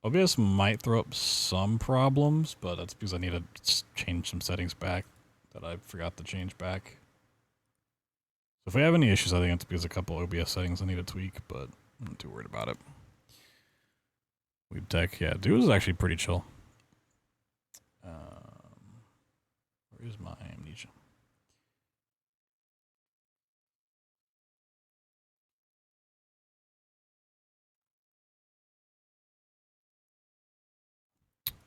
OBS might throw up some problems, but that's because I need to change some settings back that I forgot to change back. So if we have any issues, I think it's because a couple OBS settings I need to tweak, but I'm not too worried about it. Weeb Tech, yeah, dude was actually pretty chill. Where's my amnesia?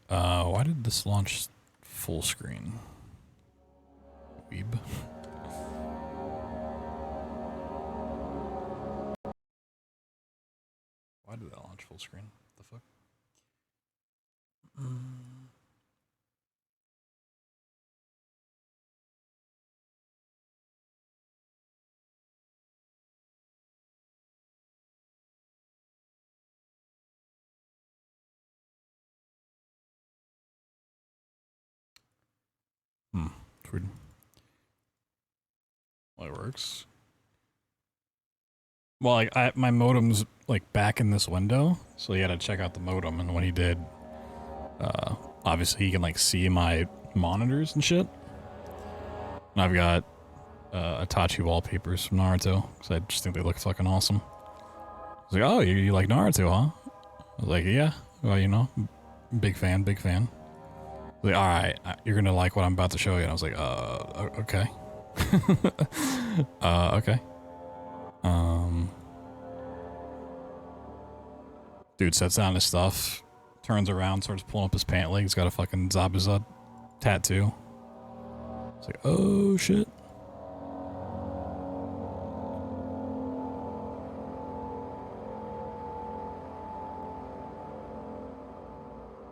Why did this launch full screen? Weeb. Why did that launch full screen? The fuck? It's weird. Well, it works. Well, like my modem's like back in this window, so he had to check out the modem, and when he did, obviously he can like see my monitors and shit. And I've got Itachi wallpapers from Naruto because I just think they look fucking awesome. I was like, oh, you like Naruto, huh? I was like, yeah. Well, you know, big fan, big fan. Like, all right, you're gonna like what I'm about to show you. And I was like, okay. Okay. Dude sets down his stuff, turns around, starts pulling up his pant leg. He's got a fucking Zabuza tattoo. It's like, oh shit.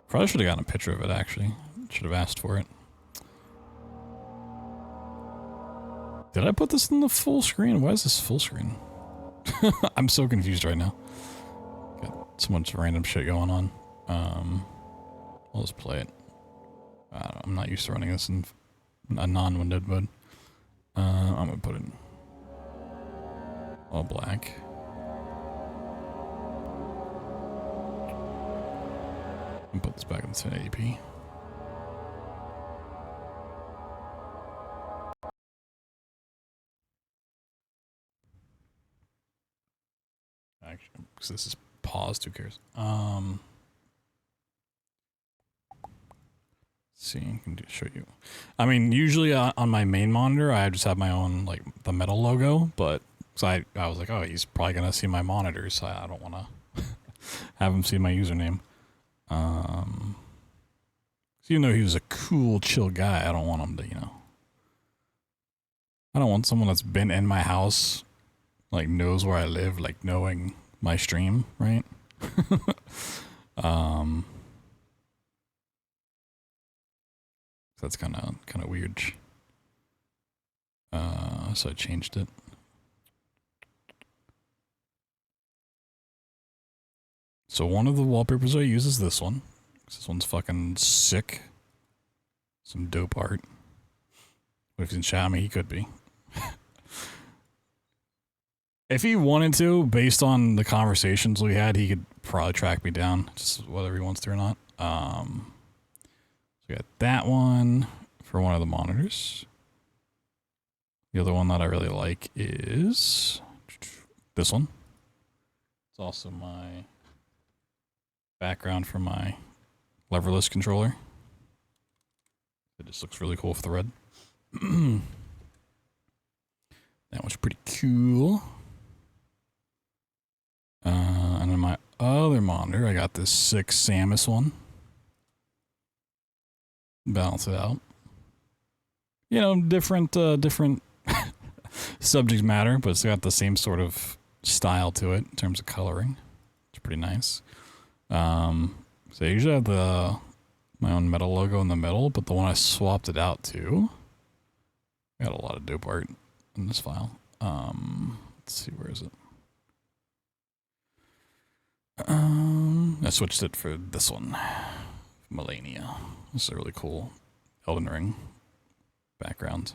Probably should have gotten a picture of it, actually. Should have asked for it. Did I put this in the full screen? Why is this full screen? I'm so confused right now. Got so much random shit going on. I'll just play it. I'm not used to running this in a non-windowed mode. I'm gonna put it in all black. And put this back in 1080p. Actually, because this is paused, who cares? See, I can show you. I mean, usually on my main monitor, I just have my own, like, the metal logo, but so I was like, oh, he's probably gonna see my monitor, so I don't want to have him see my username. So even though he was a cool, chill guy, I don't want him to, you know. I don't want someone that's been in my house, like, knows where I live, like, knowing my stream, right? That's kind of weird. So I changed it. So one of the wallpapers I use is this one. This one's fucking sick. Some dope art. But if he's in chat, he could be. If he wanted to, based on the conversations we had, he could probably track me down, just whether he wants to or not. So we got that one for one of the monitors. The other one that I really like is this one. It's also my background for my leverless controller. It just looks really cool with the red. That one's pretty cool. And then my other monitor, I got this sick Samus one. Balance it out. You know, different subject matter, but it's got the same sort of style to it in terms of coloring. It's pretty nice. So I usually have my own metal logo in the middle, but the one I swapped it out to, I got a lot of dope art in this file. Let's see, where is it? I switched it for this one, Melania. This is a really cool Elden Ring background.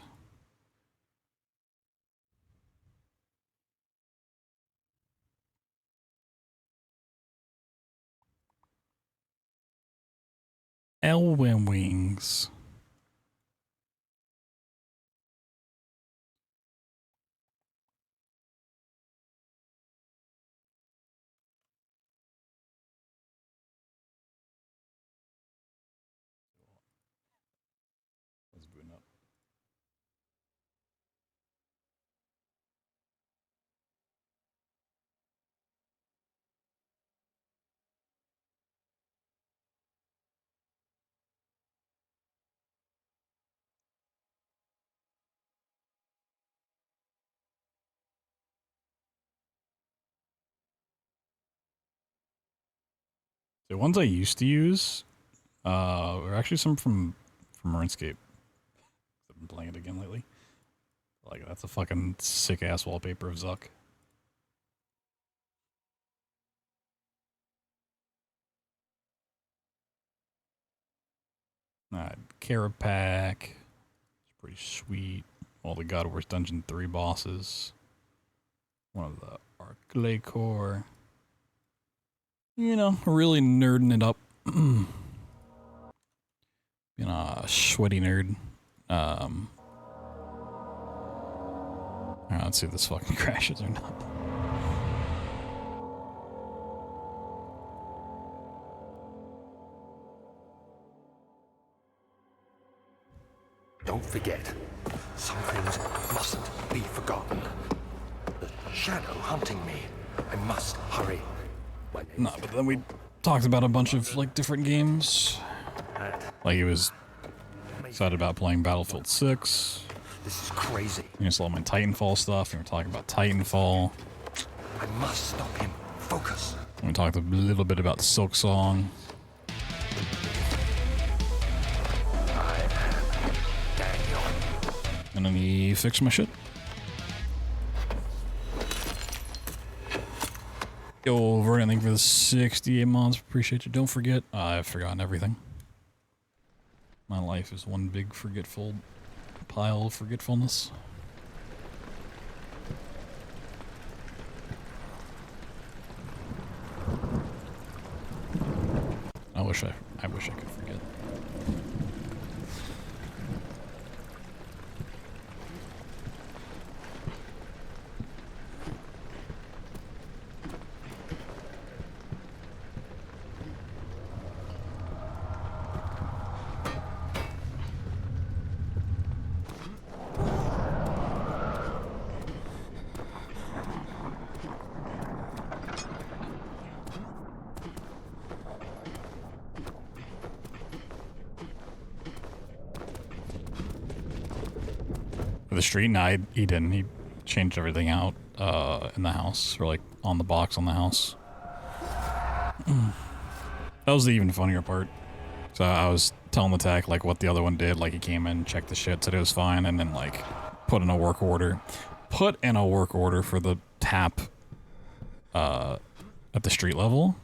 Elwyn Wings. Let's boot up. The ones I used to use were actually some from RuneScape. I've been playing it again lately. Like, that's a fucking sick ass wallpaper of Zuck. Carapac. It's pretty sweet. All the God of War's Dungeon 3 bosses. One of the Arclay Core. You know, really nerding it up. You know, a sweaty nerd. Let's see if this fucking crashes or not. Don't forget, some things mustn't be forgotten. The shadow hunting me. I must hurry. No, but then we talked about a bunch of, like, different games. Like, he was excited about playing Battlefield 6. This is crazy. You saw my Titanfall stuff, and we were talking about Titanfall. I must stop him. Focus. And we talked a little bit about Silk Song. And And then he fixed my shit. Yo, Vernon, thank you for the 68 months. Appreciate you. Don't forget, I've forgotten everything. My life is one big forgetful pile of forgetfulness. I wish I could forget. The street? No, he didn't. He changed everything out in the house, or like on the box on the house. That was the even funnier part. So I was telling the tech like what the other one did. Like he came in, checked the shit, said it was fine, and then like put in a work order. Put in a work order for the tap at the street level,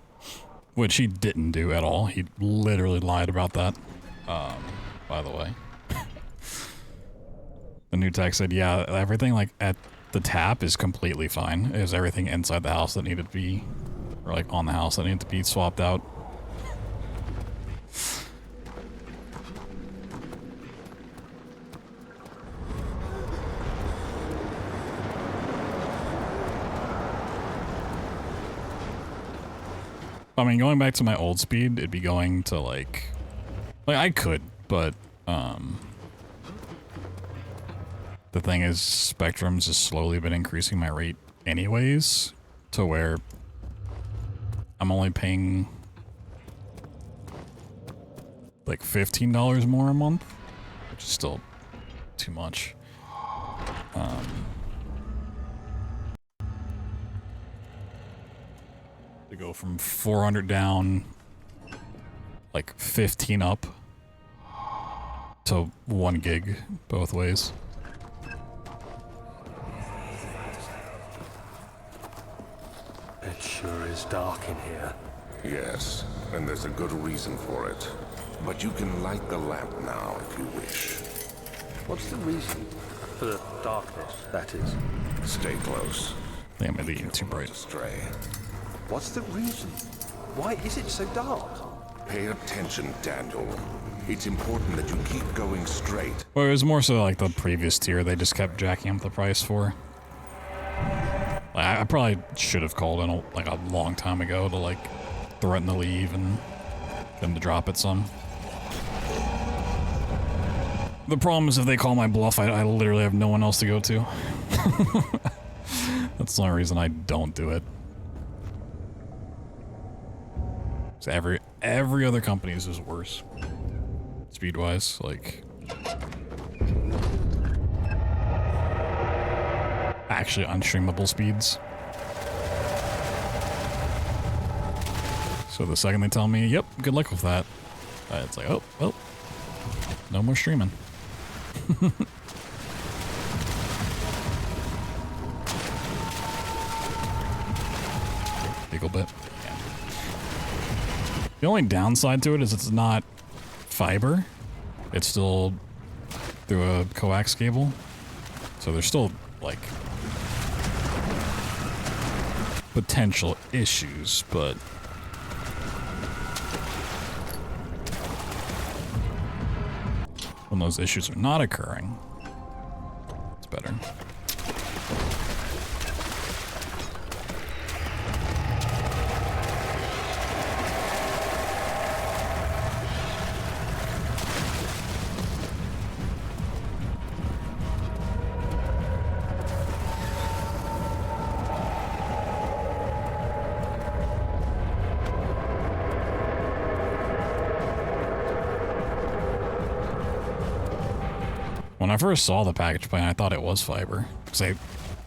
which he didn't do at all. He literally lied about that. By the way. The new tech said, yeah, everything like at the tap is completely fine. It was everything inside the house that needed to be, or like on the house that needed to be swapped out. I mean, going back to my old speed, it'd be going to like I could, but the thing is, Spectrum's has slowly been increasing my rate anyways, to where I'm only paying like $15 more a month, which is still too much. To go from 400 down, like 15 up, to 1 gig both ways. It sure is dark in here. Yes, and there's a good reason for it. But you can light the lamp now if you wish. What's the reason for the darkness, that is? Stay close. Damn, I'm being too bright. Stray. What's the reason? Why is it so dark? Pay attention, Daniel. It's important that you keep going straight. Well, it was more so like the previous tier they just kept jacking up the price for. I probably should have called in a long time ago to like threaten to leave and them to drop it some. The problem is if they call my bluff, I literally have no one else to go to. That's the only reason I don't do it. So every other company's is worse. Speed-wise, like... actually unstreamable speeds. So the second they tell me, yep, good luck with that, it's like, oh, well, no more streaming. Biggle bit. Yeah. The only downside to it is it's not fiber. It's still through a coax cable. So there's still, like, potential issues, but when those issues are not occurring, it's better. When I first saw the package plan, I thought it was fiber, because they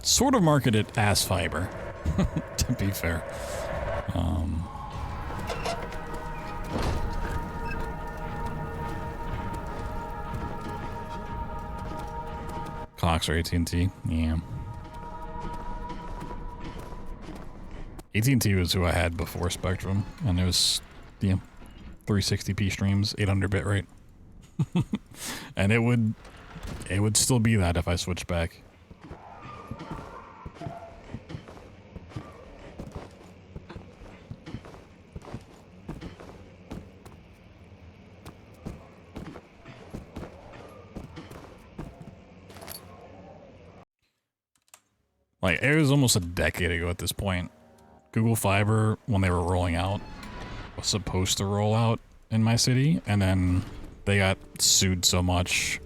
sort of market it as fiber, to be fair. Cox or AT&T? Yeah. AT&T was who I had before Spectrum, and it was, 360p streams, 800 bit rate. And it would still be that if I switched back. Like, it was almost a decade ago at this point. Google Fiber, when they were rolling out, was supposed to roll out in my city, and then they got sued so much,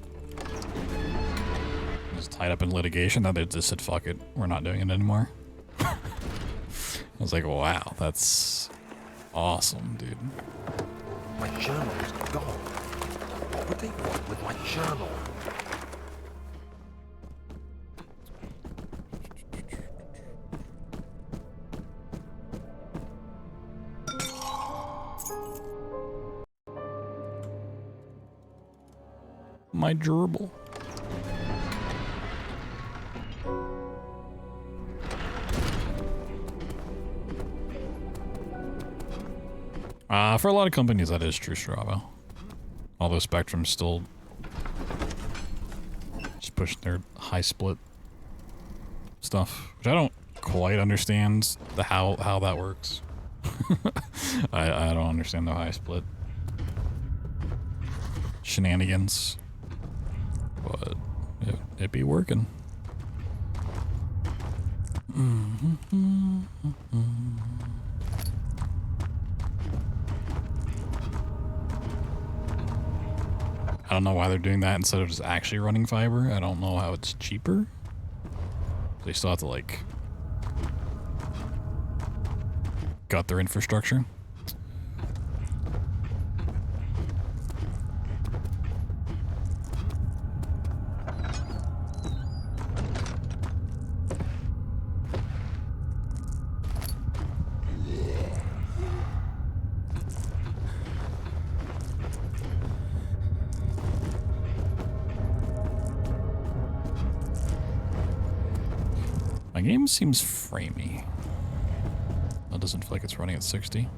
was tied up in litigation, that they just said, fuck it, we're not doing it anymore. I was like, wow, that's awesome, dude. My journal is gone. What would they want with my journal? My gerbil. For a lot of companies, that is true, Strava. Although Spectrum's still just pushing their high split stuff, which I don't quite understand how that works. I don't understand the high split shenanigans, but it be working. I don't know why they're doing that instead of just actually running fiber. I don't know how it's cheaper. They still have to, like, gut their infrastructure. My game seems framey. That doesn't feel like it's running at 60.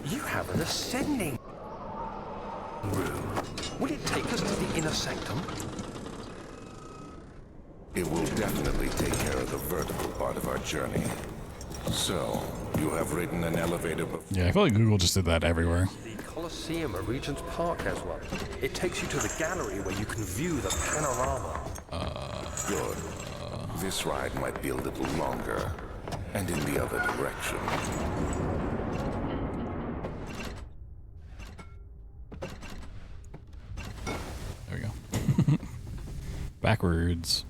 You have an ascending room. Will it take us to the inner sanctum? It will definitely take care of the vertical part of our journey. So, you have ridden an elevator before? Yeah, I feel like Google just did that everywhere. The Colosseum at Regent's Park has one. It takes you to the gallery where you can view the panorama. Good. This ride might be a little longer, and in the other direction. There we go. Backwards.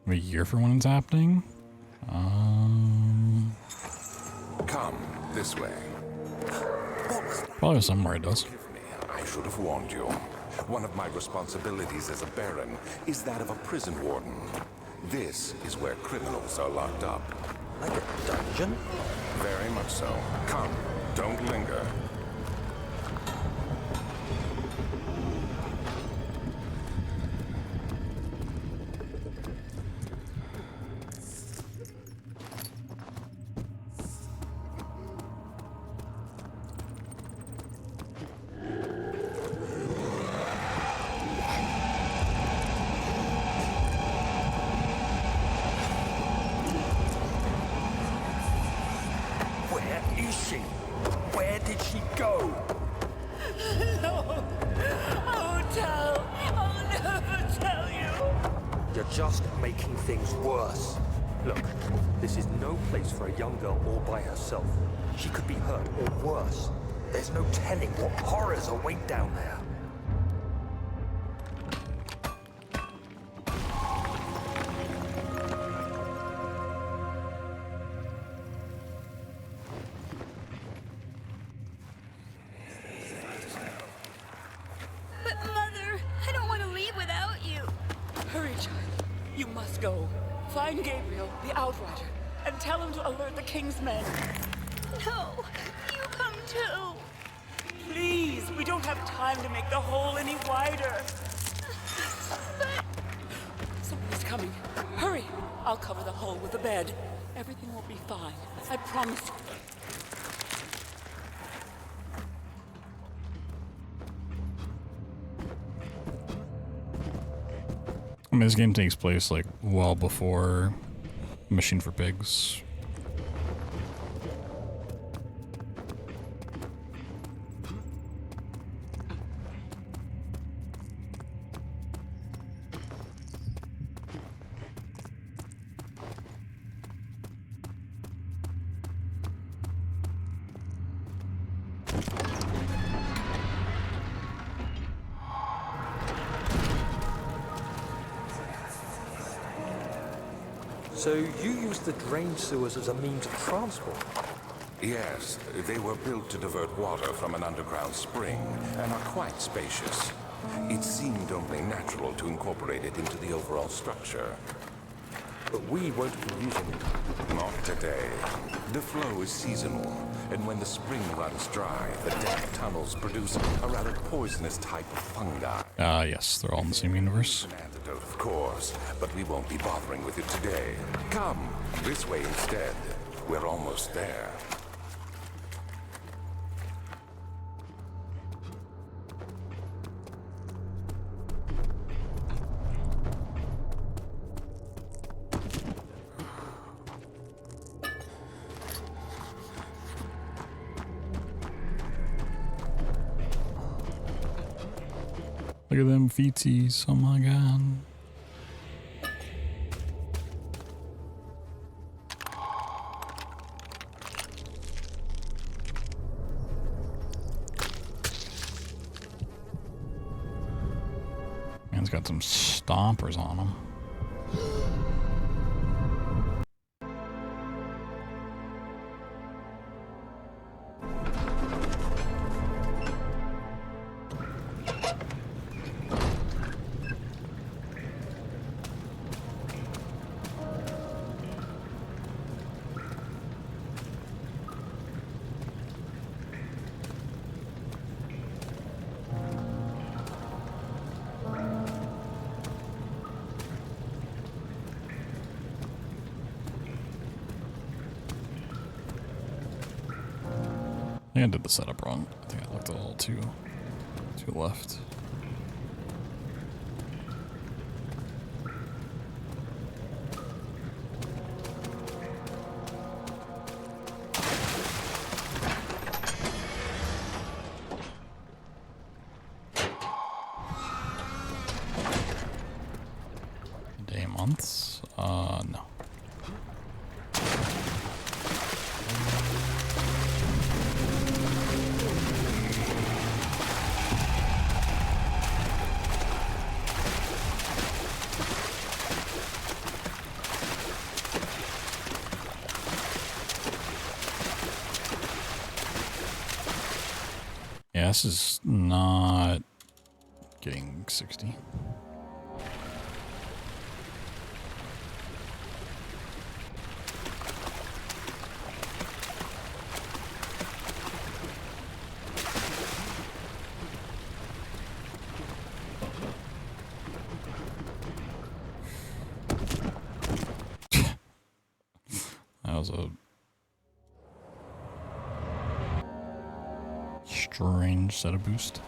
A year for when it's happening? Come this way. Probably somewhere it does. Forgive me, I should have warned you. One of my responsibilities as a Baron is that of a prison warden. This is where criminals are locked up. Like a dungeon? Very much so. Come, don't linger. Where did she go? No, I won't tell. I'll never tell you. You're just making things worse. Look, this is no place for a young girl all by herself. She could be hurt or worse. There's no telling what horrors await down there. Find Gabriel, the Outrider, and tell him to alert the King's men. No, you come too. Please, we don't have time to make the hole any wider. But... Somebody's coming. Hurry! I'll cover the hole with a bed. Everything will be fine. I promise you. I mean, this game takes place like well before Machine for Pigs. So you used the drain sewers as a means of transport? Yes, they were built to divert water from an underground spring and are quite spacious. It seemed only natural to incorporate it into the overall structure. But we won't be using it. Not today. The flow is seasonal, and when the spring runs dry, the damp tunnels produce a rather poisonous type of fungi. Yes, they're all in the same universe. An antidote, of course, but we won't be bothering with it today. Come, this way instead. We're almost there. Look at them feetsies. Oh my god. Man's got some stompers on him. I think I did the setup wrong. I think I looked at all two left. Day months? No. Yeah, this is not getting 60. That was a strange set of boost.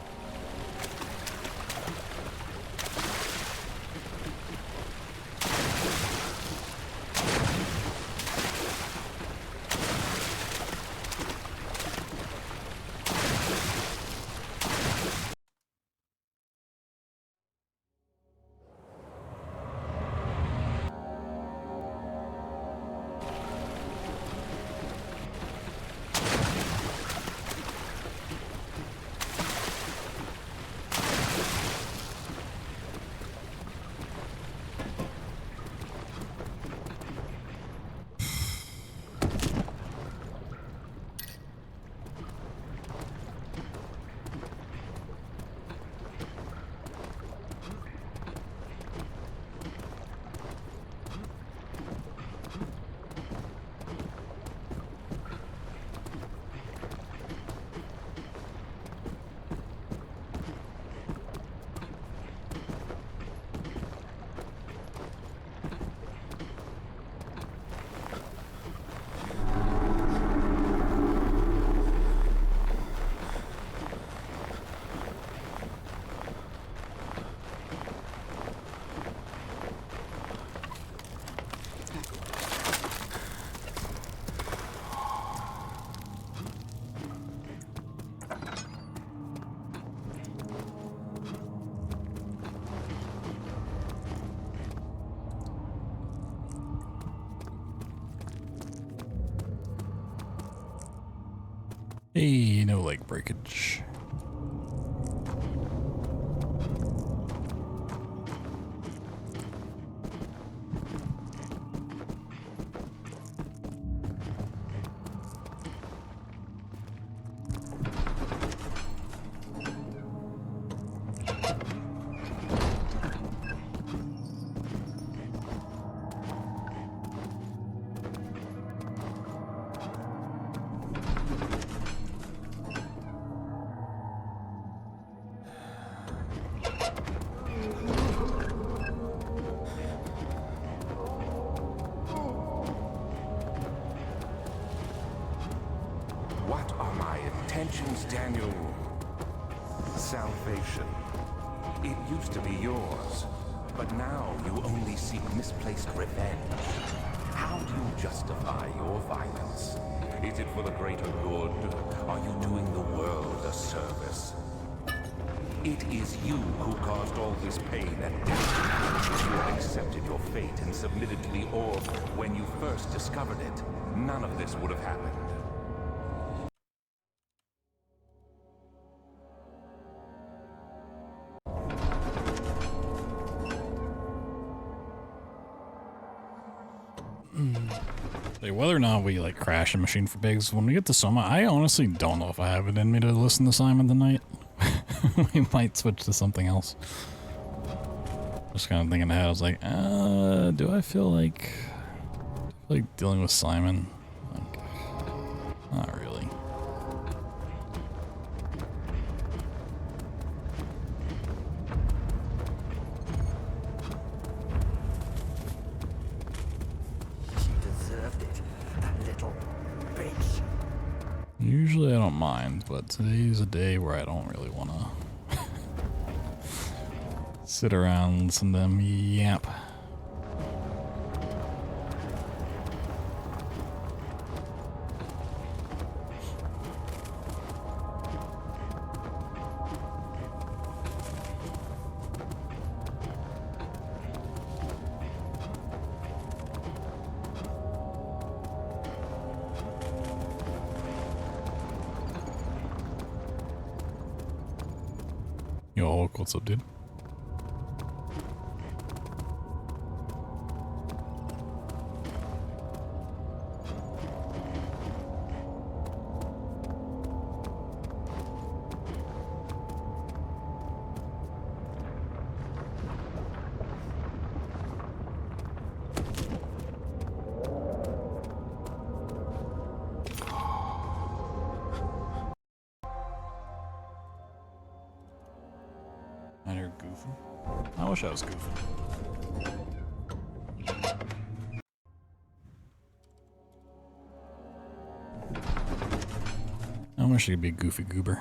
Hey, no leg breakage. What are my intentions, Daniel? Salvation. It used to be yours, but now you only seek misplaced revenge. How do you justify your violence? Is it for the greater good? Are you doing the world a service? It is you who caused all this pain and death. If you had accepted your fate and submitted to the orb when you first discovered it, none of this would have happened. Like, whether or not we like crash a machine for pigs, when we get to Soma, I honestly don't know if I have it in me to listen to Simon tonight. We might switch to something else. Just kind of thinking ahead, I was like, do I feel like dealing with Simon? Like, not really. Usually I don't mind, but today's a day where I don't really want to sit around and listen to them yap. Yo, Hulk, what's up, dude? I wish I was goofy. I wish I could be a goofy goober.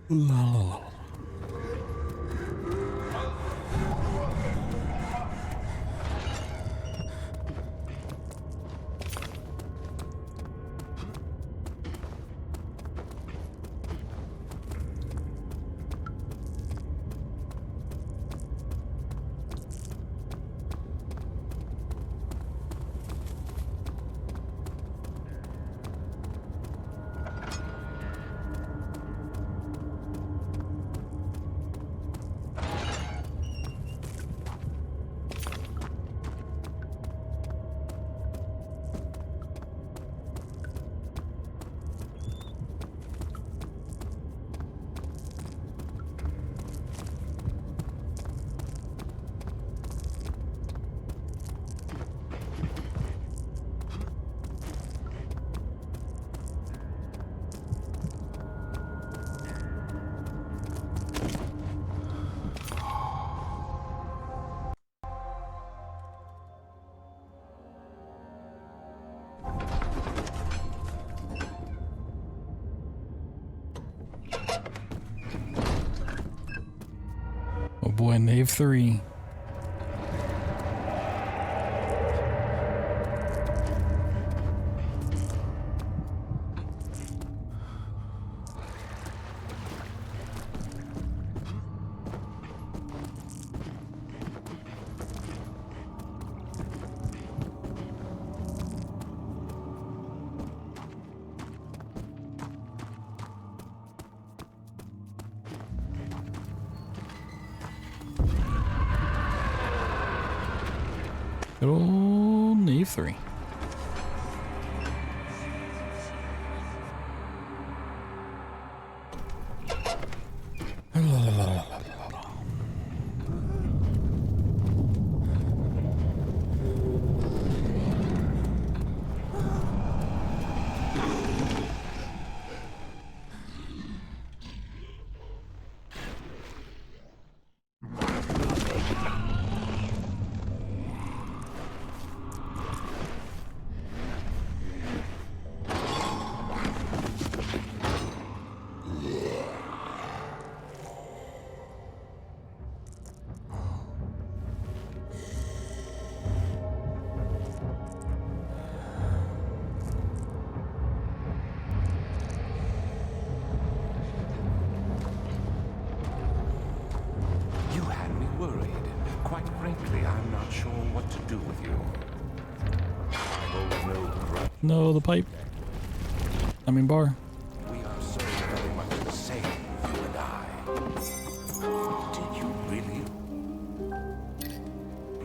La la la. Oh boy, Nave 3. Good old Nave 3. No, the pipe. I mean bar. We are so very much the same, you and I. Did you really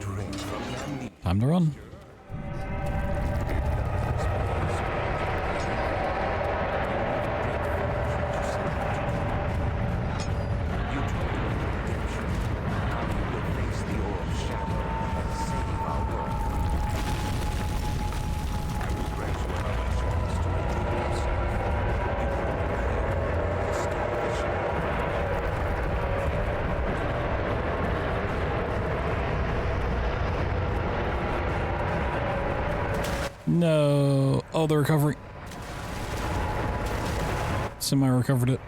drink from them? Time to run. No. Oh, the recovery. Semi-recovered it.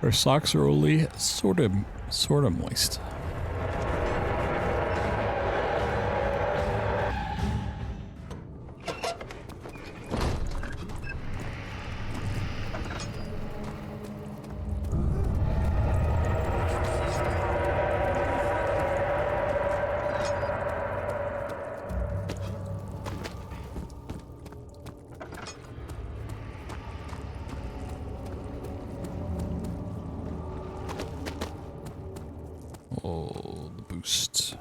Our socks are only sort of moist. Oh, the boost.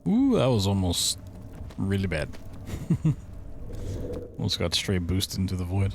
Ooh, that was almost really bad. Almost got straight boosted into the void.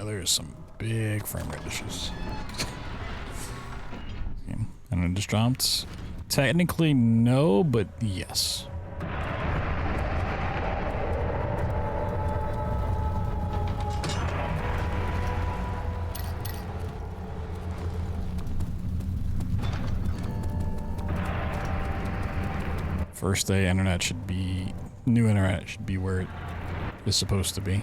There's some big frame rate issues. Okay. And it just dropped. Technically no, but yes. First day internet should be, new internet should be where it is supposed to be.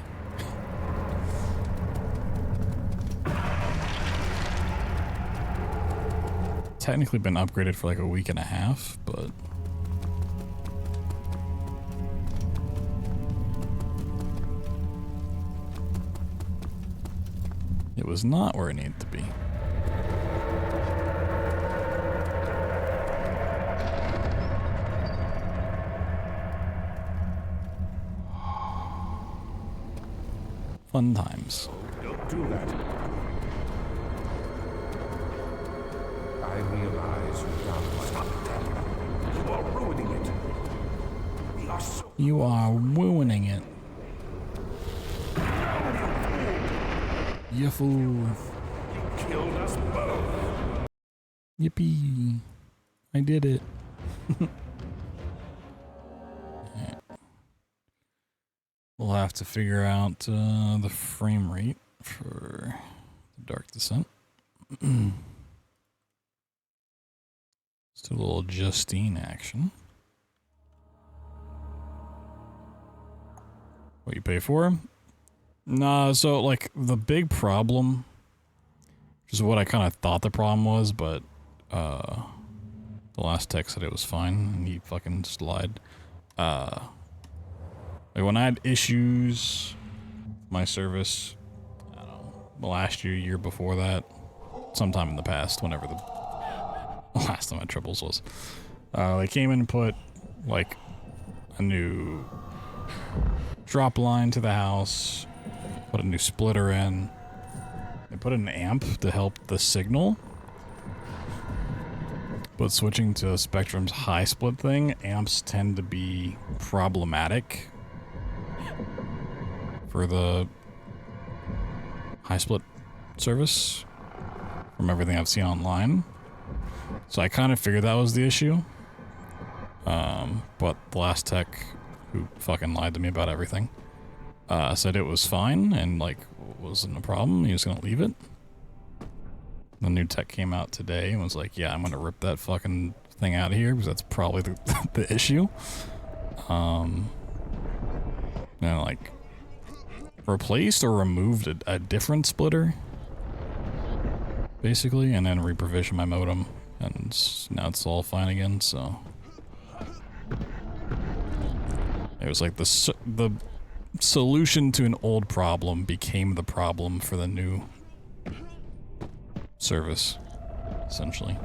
Technically been upgraded for like a week and a half, but it was not where it needed to be. Fun times. Don't do that. I realize you've done what I've done. You are ruining it. You fool. Killed us both. Yippee. I did it. We'll have to figure out the frame rate for the Dark Descent. Let's do a little Justine action. What you pay for? Nah, so like the big problem, which is what I kind of thought the problem was, but the last tech said it was fine, and he fucking just lied. Like when I had issues with my service, I don't know, last year before that, sometime in the past, whenever the last time I had troubles was, they came in and put like a new drop line to the house, put a new splitter in, they put an amp to help the signal. But switching to Spectrum's high split thing, amps tend to be problematic for the high split service from everything I've seen online. So I kind of figured that was the issue. But the last tech, who fucking lied to me about everything, said it was fine and like wasn't a problem. He was gonna leave it. The new tech came out today and was like, yeah, I'm gonna rip that fucking thing out of here because that's probably the issue. And like replaced or removed a different splitter basically, and then reprovisioned my modem, and now it's all fine again. So it was like the solution to an old problem became the problem for the new service, essentially.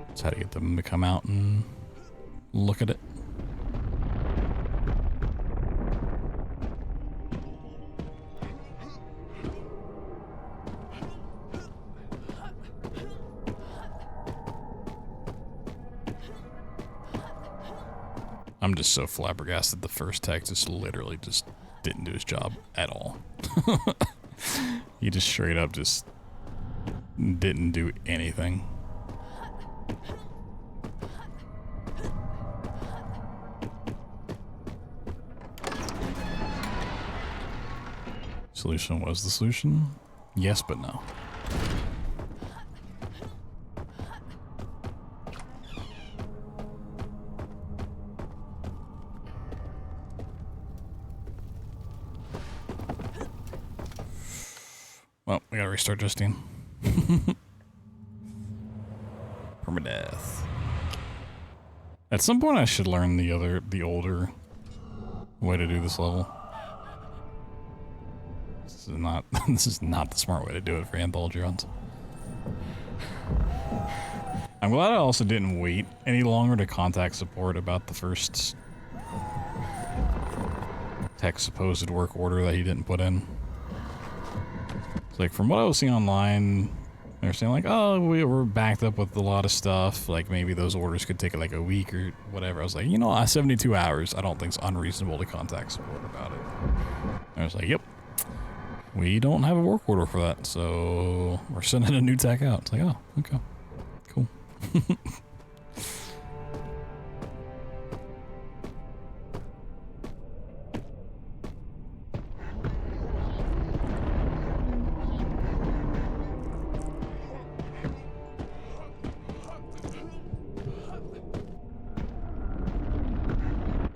That's how to get them to come out and look at it. I'm just so flabbergasted the first tech just literally just didn't do his job at all. He just straight up just didn't do anything. Solution was the solution? Yes, but no. Well, we gotta restart Justine. Permadeath. At some point I should learn the older way to do this level. This is not the smart way to do it for Anthology runs. I'm glad I also didn't wait any longer to contact support about the first tech supposed work order that he didn't put in. It's like, from what I was seeing online, they were saying like, oh, we were backed up with a lot of stuff, like maybe those orders could take like a week or whatever. I was like, you know, 72 hours I don't think it's unreasonable to contact support about it. And I was like, yep, we don't have a work order for that, so we're sending a new tech out. It's like, oh, okay, cool.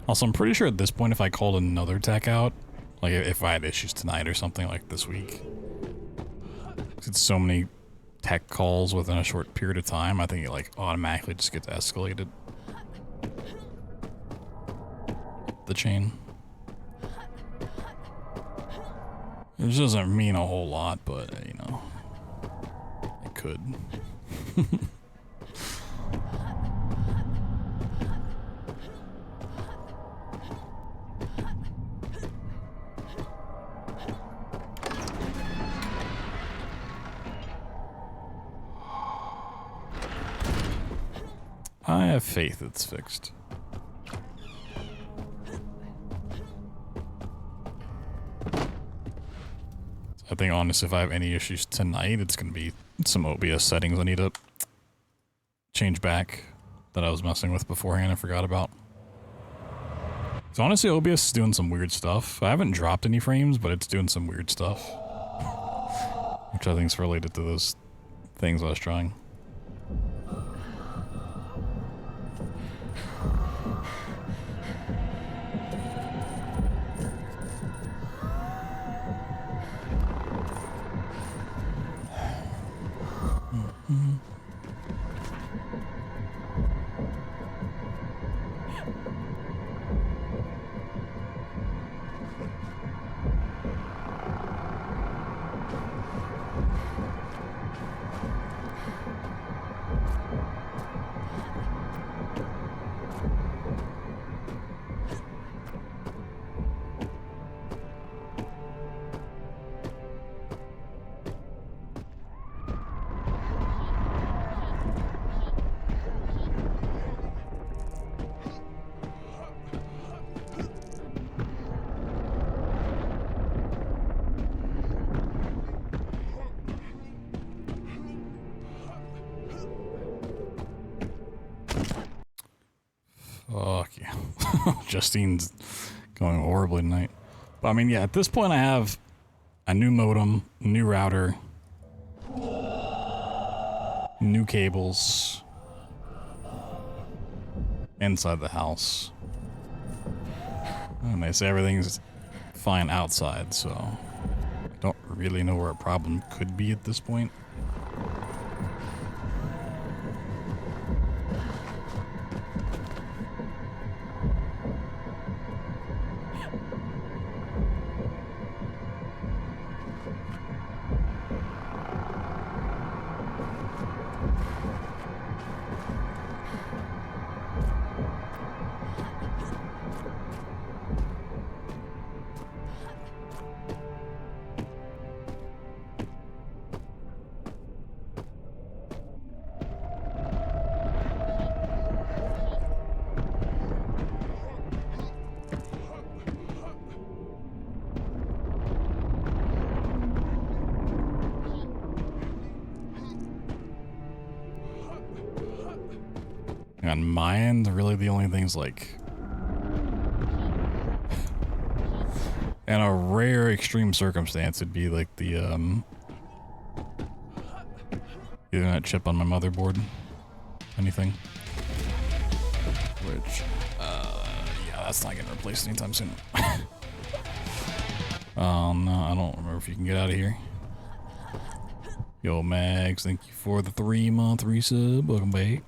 Also, I'm pretty sure at this point, if I called another tech out, like if I had issues tonight or something like this week, because it's so many tech calls within a short period of time, I think it like automatically just gets escalated. The chain. It just doesn't mean a whole lot, but you know, it could. I have faith it's fixed. I think honestly, if I have any issues tonight, it's gonna be some OBS settings I need to change back that I was messing with beforehand. I forgot about. So honestly, OBS is doing some weird stuff. I haven't dropped any frames, but it's doing some weird stuff, which I think is related to those things I was trying. Fuck yeah. Justine's going horribly tonight. But I mean, yeah, at this point I have a new modem, a new router, new cables inside the house. And they say everything's fine outside, so I don't really know where a problem could be at this point. On my end, really the only things like in a rare extreme circumstance it'd be like the Ethernet chip on my motherboard. Anything. Which yeah, that's not getting replaced anytime soon. No, I don't remember if you can get out of here. Yo Max, thank you for the 3-month resub. Welcome back.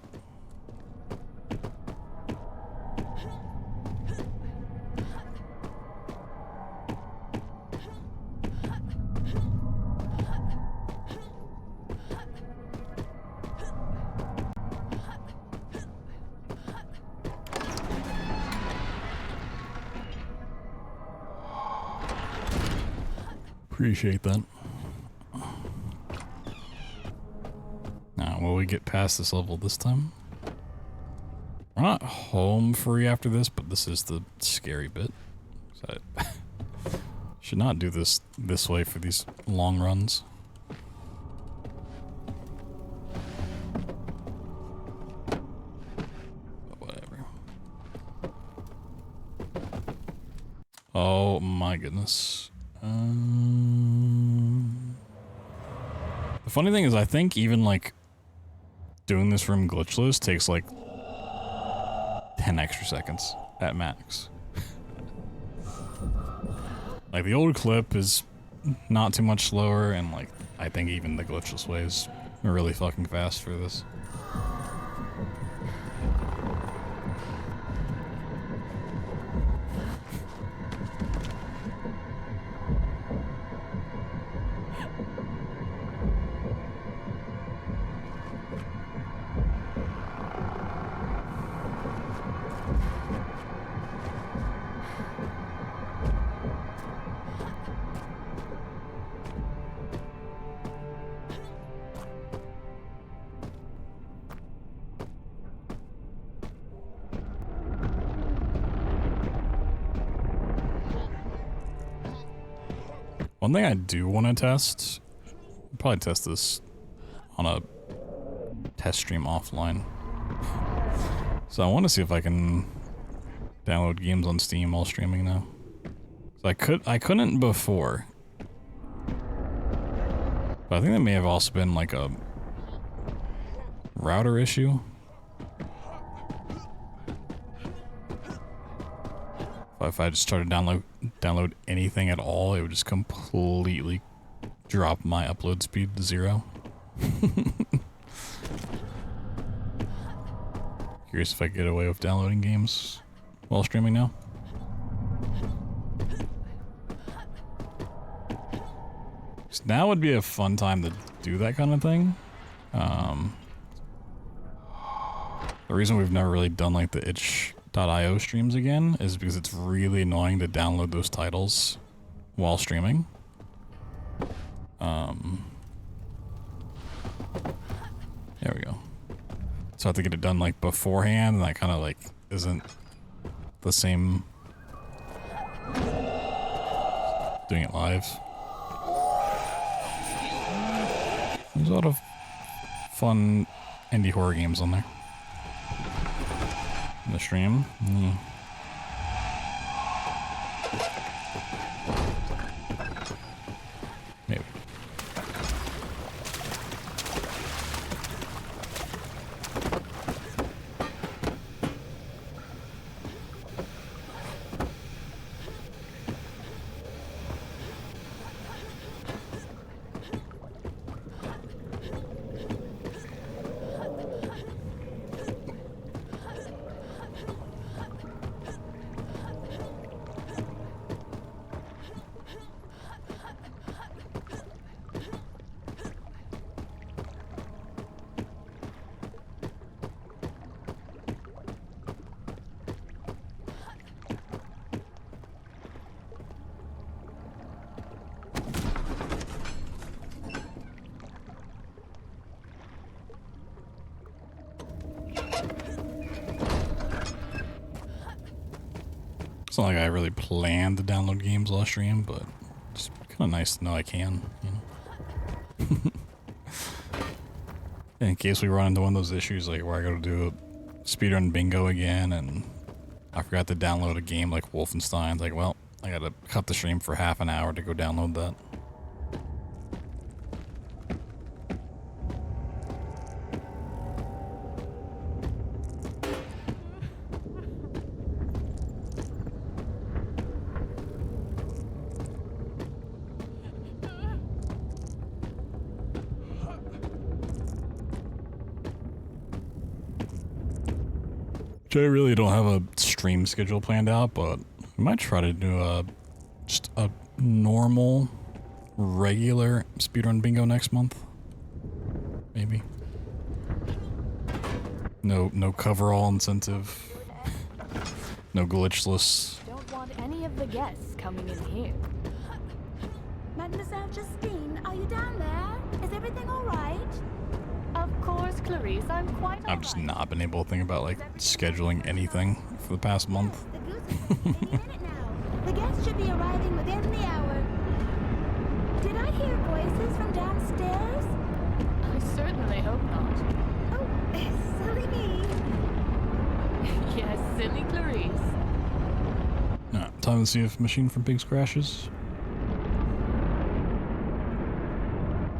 Appreciate that. Now, will we get past this level this time? We're not home free after this, but this is the scary bit. So I should not do this way for these long runs. But whatever. Oh my goodness. The funny thing is, I think even like doing this room glitchless takes like 10 extra seconds at max. Like the old clip is not too much slower, and like I think even the glitchless way is really fucking fast for this. One thing I do want to test, I'll probably test this on a test stream offline. So I want to see if I can download games on Steam while streaming now. So I couldn't before. But I think that may have also been like a router issue. If I just started to download anything at all, it would just completely drop my upload speed to 0. Curious if I get away with downloading games while streaming now. So now would be a fun time to do that kind of thing. The reason we've never really done like the itch.io streams again is because it's really annoying to download those titles while streaming. There we go. So I have to get it done like beforehand, and that kind of like isn't the same doing it live. There's a lot of fun indie horror games on there. In the stream. Maybe. It's not like I really planned to download games while I stream, but it's kind of nice to know I can, you know. In case we run into one of those issues like where I go to do a speedrun bingo again and I forgot to download a game like Wolfenstein. It's like, well, I gotta cut the stream for half an hour to go download that. I really don't have a stream schedule planned out, but we might try to do just a normal, regular speedrun bingo next month. Maybe. No coverall incentive. No glitchless. Don't want any of the guests coming in here. Mademoiselle Justine, are you down there? Is everything all right? Of course, Clarice, I'm quite I've just not been able to think about like scheduling anything for the past month. The guests should be arriving within the hour. Did I hear voices from downstairs? I certainly hope not. Oh, silly me. Yes, silly Clarice. Time to see if Machine from Pigs crashes.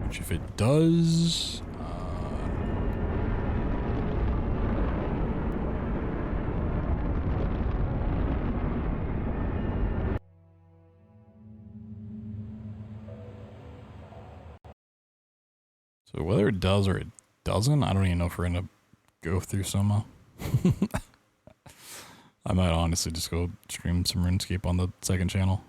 Which if it does... So whether it does or it doesn't, I don't even know if we're gonna go through Soma. I might honestly just go stream some RuneScape on the second channel.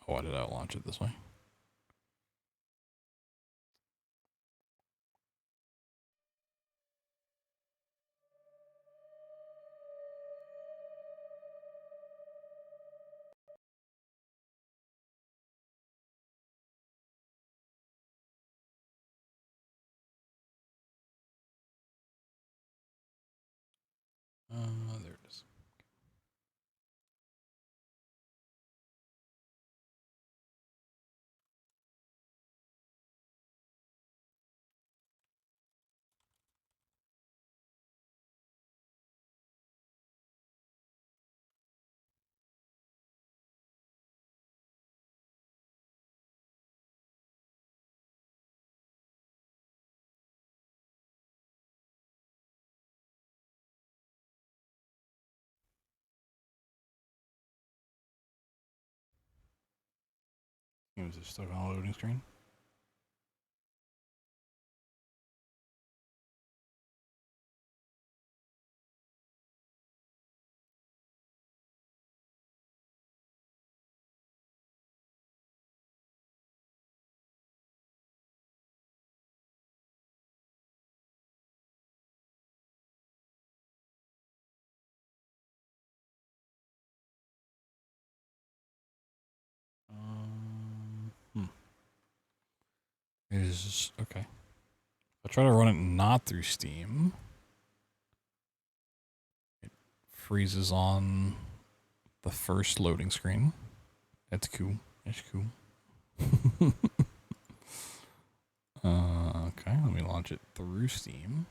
Oh, why did I launch it this way? There it is. Games are stuck on a loading screen. Is okay. I try to run it not through Steam. It freezes on the first loading screen. That's cool. That's cool. Okay, let me launch it through Steam.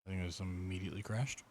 I think it just immediately crashed.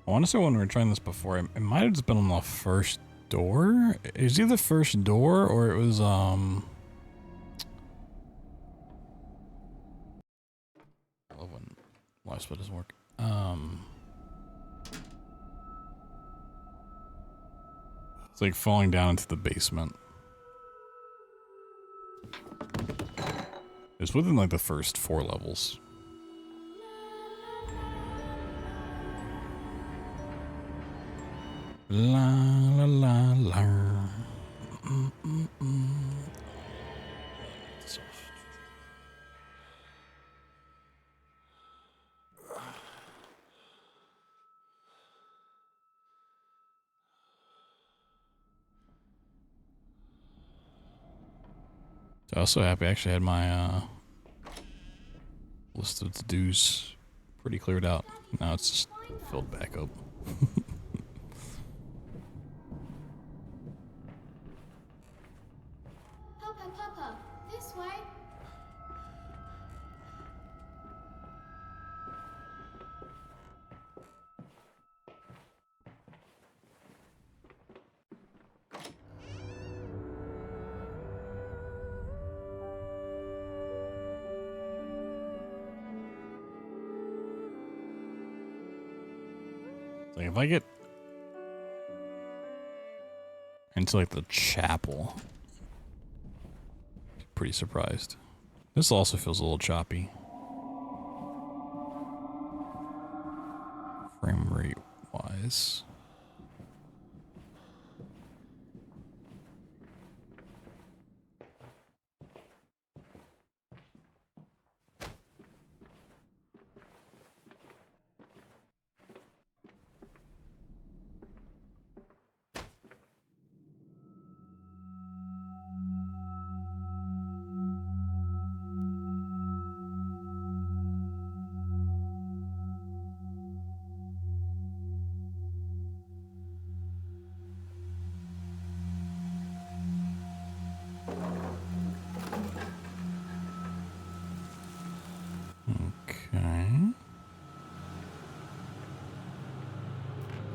I want to say when we were trying this before, it might have just been on the first door. It was either the first door or it was I love when live split doesn't work. It's like falling down into the basement. It's within like the first 4 levels. La la la la. So I was so happy I actually had my list of to-dos pretty cleared out. Now it's just filled back up. Papa, this way. Like if I get into like the chapel, pretty surprised. This also feels a little choppy. Frame rate wise.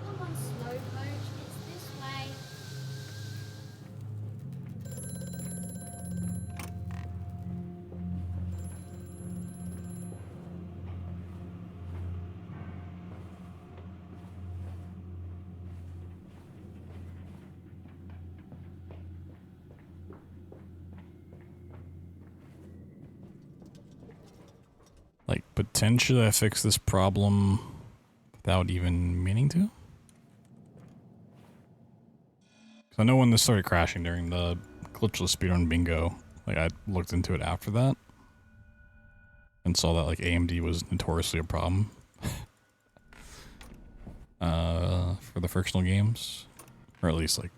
Come on, slow coach. It's this way. Like, potentially I fix this problem without even meaning to? 'Cause I know when this started crashing during the glitchless speedrun bingo, Like, I looked into it after that and saw that, like, AMD was notoriously a problem for the Frictional games, or at least, like,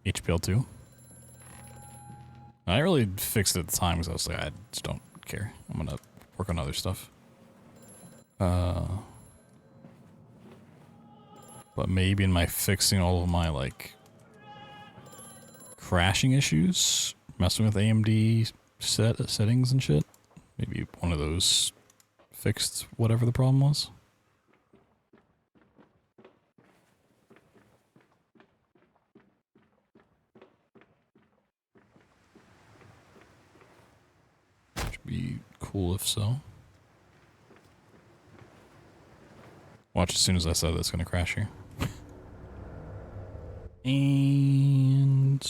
HPL2. I really fixed it at the time because I was like, I just don't care. I'm gonna work on other stuff. But maybe in my fixing all of my, like, crashing issues, messing with AMD settings and shit, maybe one of those fixed whatever the problem was. Should be cool if so. Watch, as soon as I said that's gonna crash here. And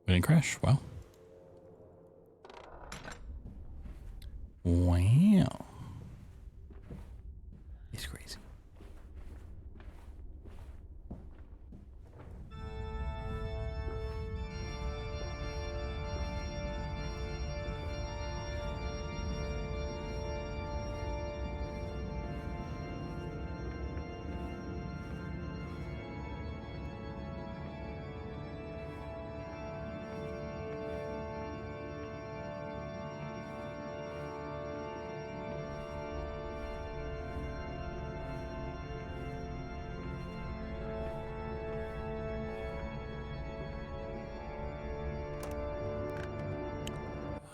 we didn't crash. Wow. Wow. It's crazy.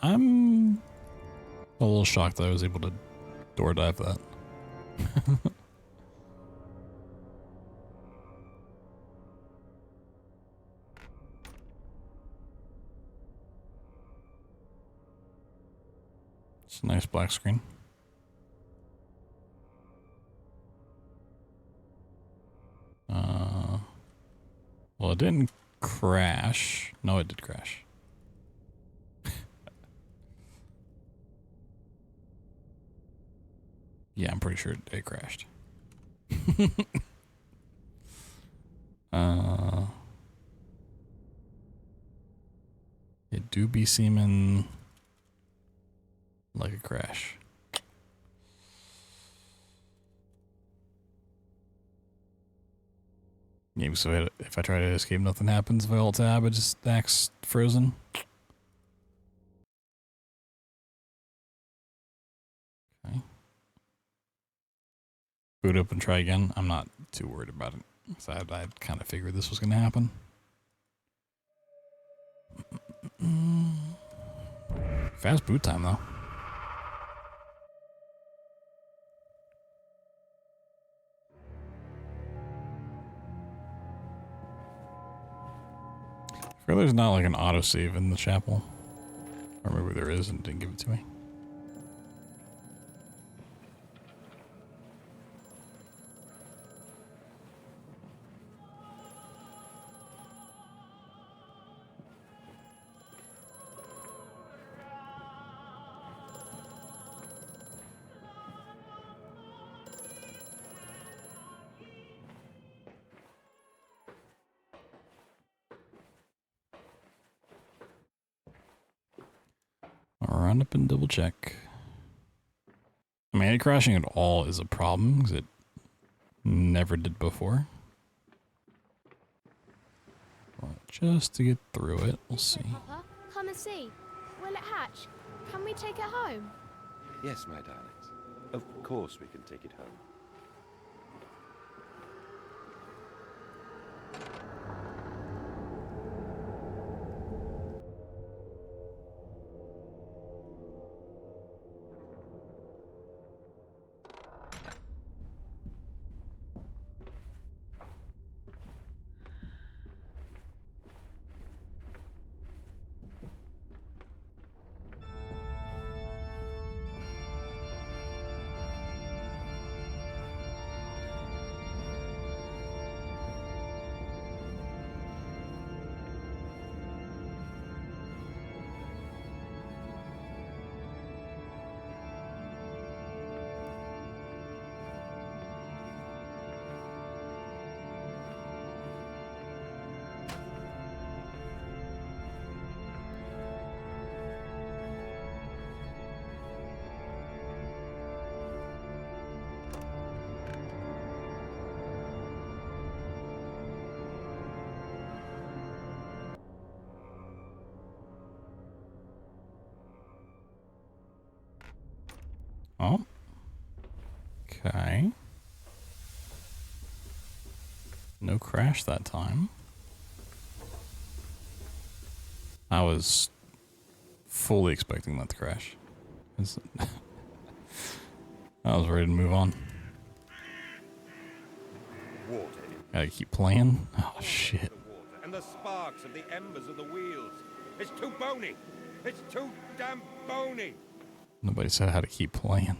I'm a little shocked that I was able to door dive that. It's a nice black screen. Well, it didn't crash. No, it did crash. Yeah, I'm pretty sure it crashed. It do be seeming like a crash. Maybe so if I try to escape, nothing happens. If I alt tab, it just acts frozen. Okay. Boot up and try again. I'm not too worried about it. So I kind of figured this was going to happen. Fast boot time, though. I feel there's not like an autosave in the chapel. Or maybe there is and didn't give it to me. I'll run up and double check. I mean, crashing at all is a problem because it never did before. But just to get through it, we'll see. Papa, come and see. Will it hatch? Can we take it home? Yes, my darlings. Of course we can take it home. Oh. Okay. No crash that time. I was fully expecting that to crash. I was ready to move on. Water. Gotta keep playing. Oh shit. And the sparks of the embers of the wheels. It's too bony. It's too damn bony. Nobody said how to keep playing.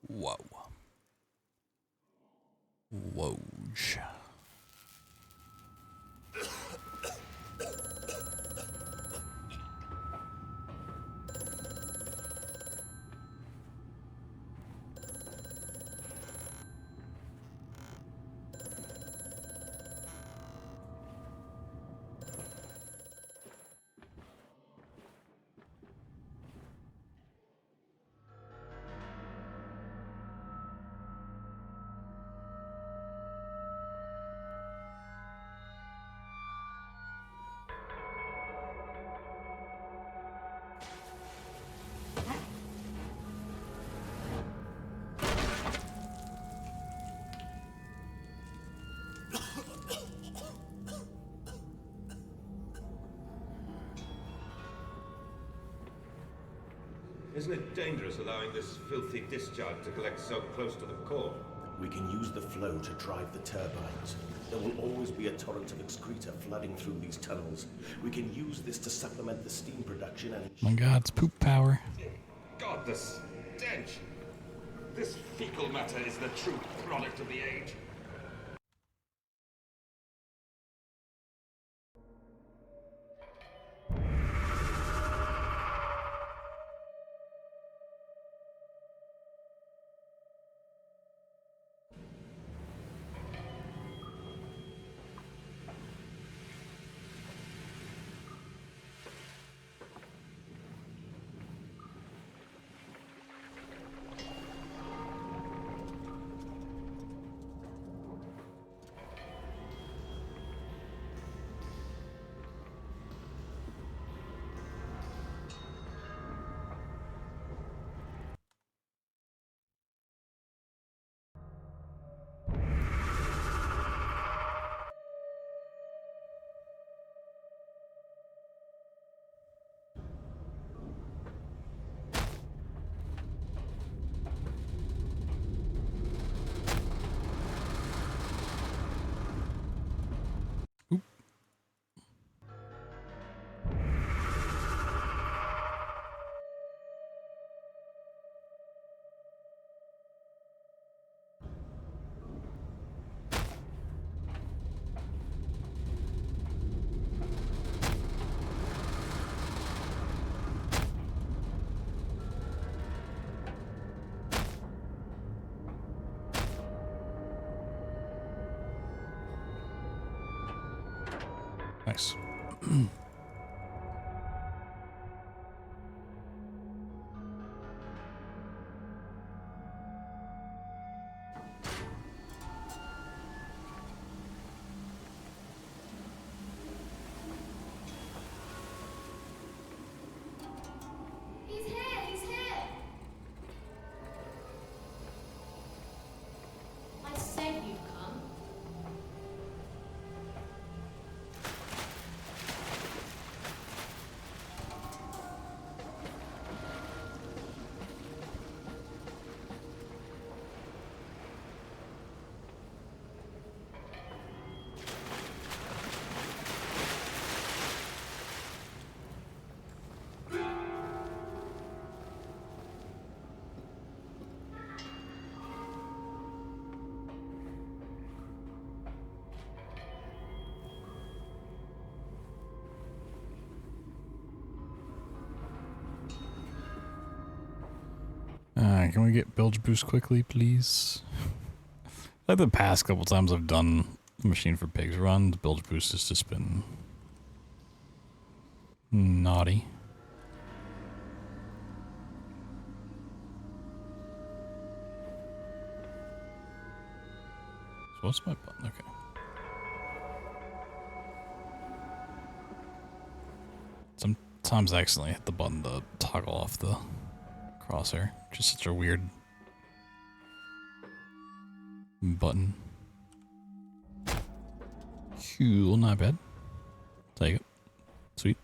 Whoa. Woj. Isn't it dangerous allowing this filthy discharge to collect so close to the core? We can use the flow to drive the turbines. There will always be a torrent of excreta flooding through these tunnels. We can use this to supplement the steam production and... My god, it's poop power. God, the stench! This fecal matter is the true product of the age. Nice. He's here! I said you'd come. Alright, can we get bilge boost quickly, please? Like the past couple times I've done Machine for Pigs runs, bilge boost has just been naughty. So what's my button? Okay. Sometimes I accidentally hit the button to toggle off the crosshair. Just such a weird button. Cool, not bad. Take it. Sweet.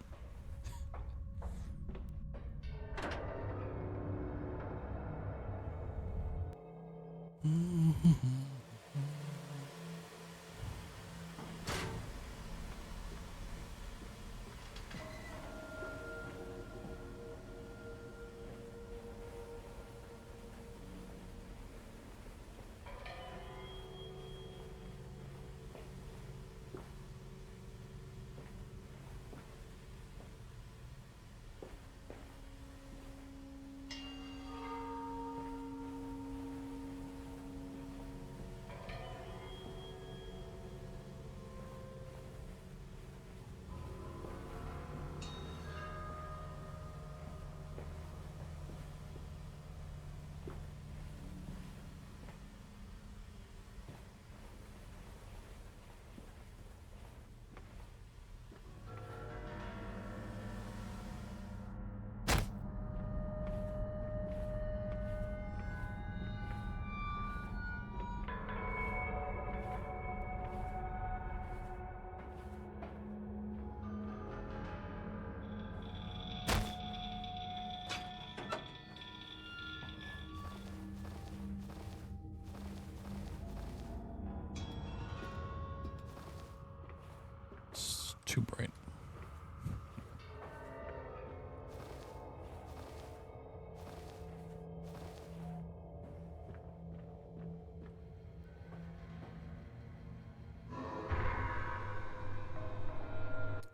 Too bright.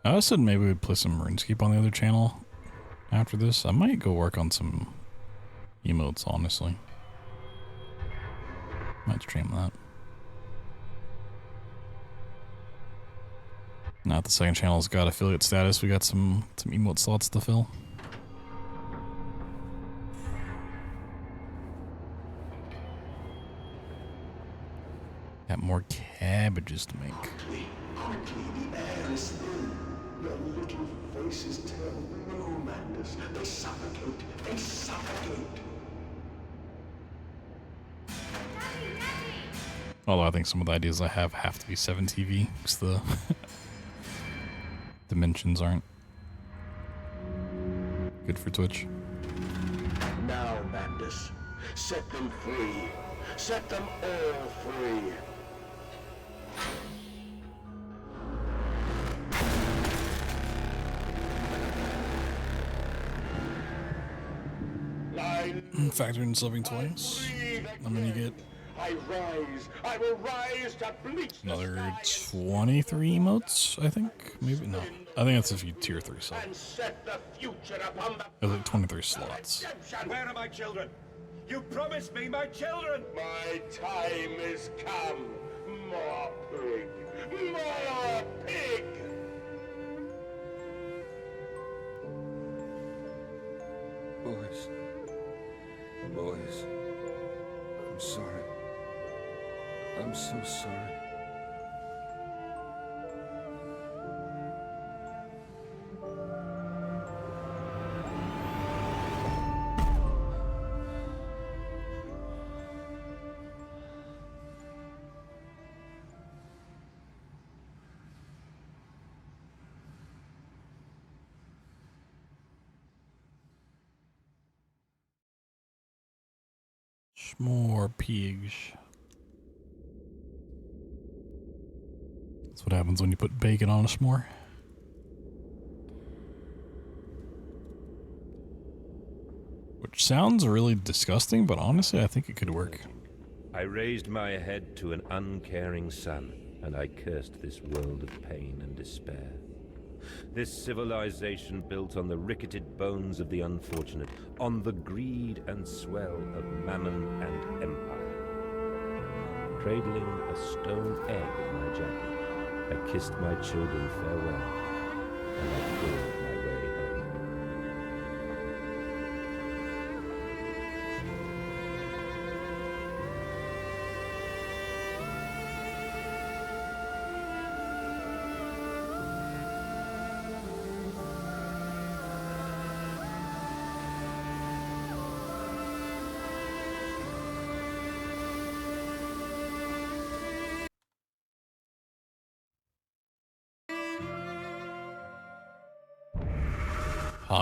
I said maybe we'd play some RuneScape on the other channel after this. I might go work on some emotes, honestly. Might stream that. Now the second channel's got affiliate status. We got some emote slots to fill. Got more cabbages to make. Quickly, the air is thin. Your little faces tell no madness. They suffocate. They suffocate. Although I think some of the ideas I have to be 7TV because the dimensions aren't good for Twitch. Now, madness. Set them free. Set them all free. Factor in subbing twice. I'm gonna get I rise. I will rise to bleach another 23 emotes, I think. Maybe no. I think that's if you tier 3 sub. and set the future upon the There's like 23 slots. Where are my children? You promised me my children! My time is come. More pig. More pig. Boys. Boys. I'm sorry. I'm so sorry. More pigs. That's what happens when you put bacon on a s'more. Which sounds really disgusting, but honestly, I think it could work. I raised my head to an uncaring sun, and I cursed this world of pain and despair. This civilization built on the ricketed bones of the unfortunate, on the greed and swell of mammon and empire. Cradling a stone egg in my jacket, I kissed my children farewell, and I crawled my way home.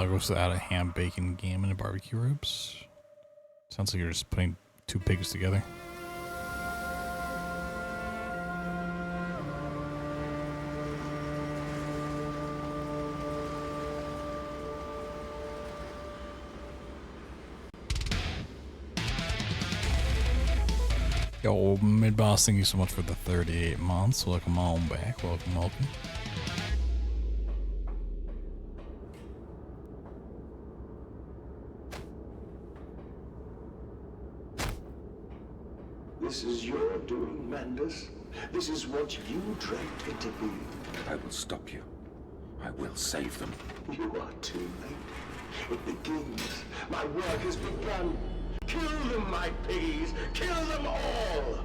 Goes to add a ham, bacon, game, and barbecue ribs. Sounds like you're just putting two pigs together. Yo, mid-boss, thank you so much for the 38 months. Welcome on back. Welcome, welcome. This is your doing, Mandus. This is what you dragged it to be. I will stop you. I will save them. You are too late. It begins. My work has begun. Kill them, my piggies. Kill them all.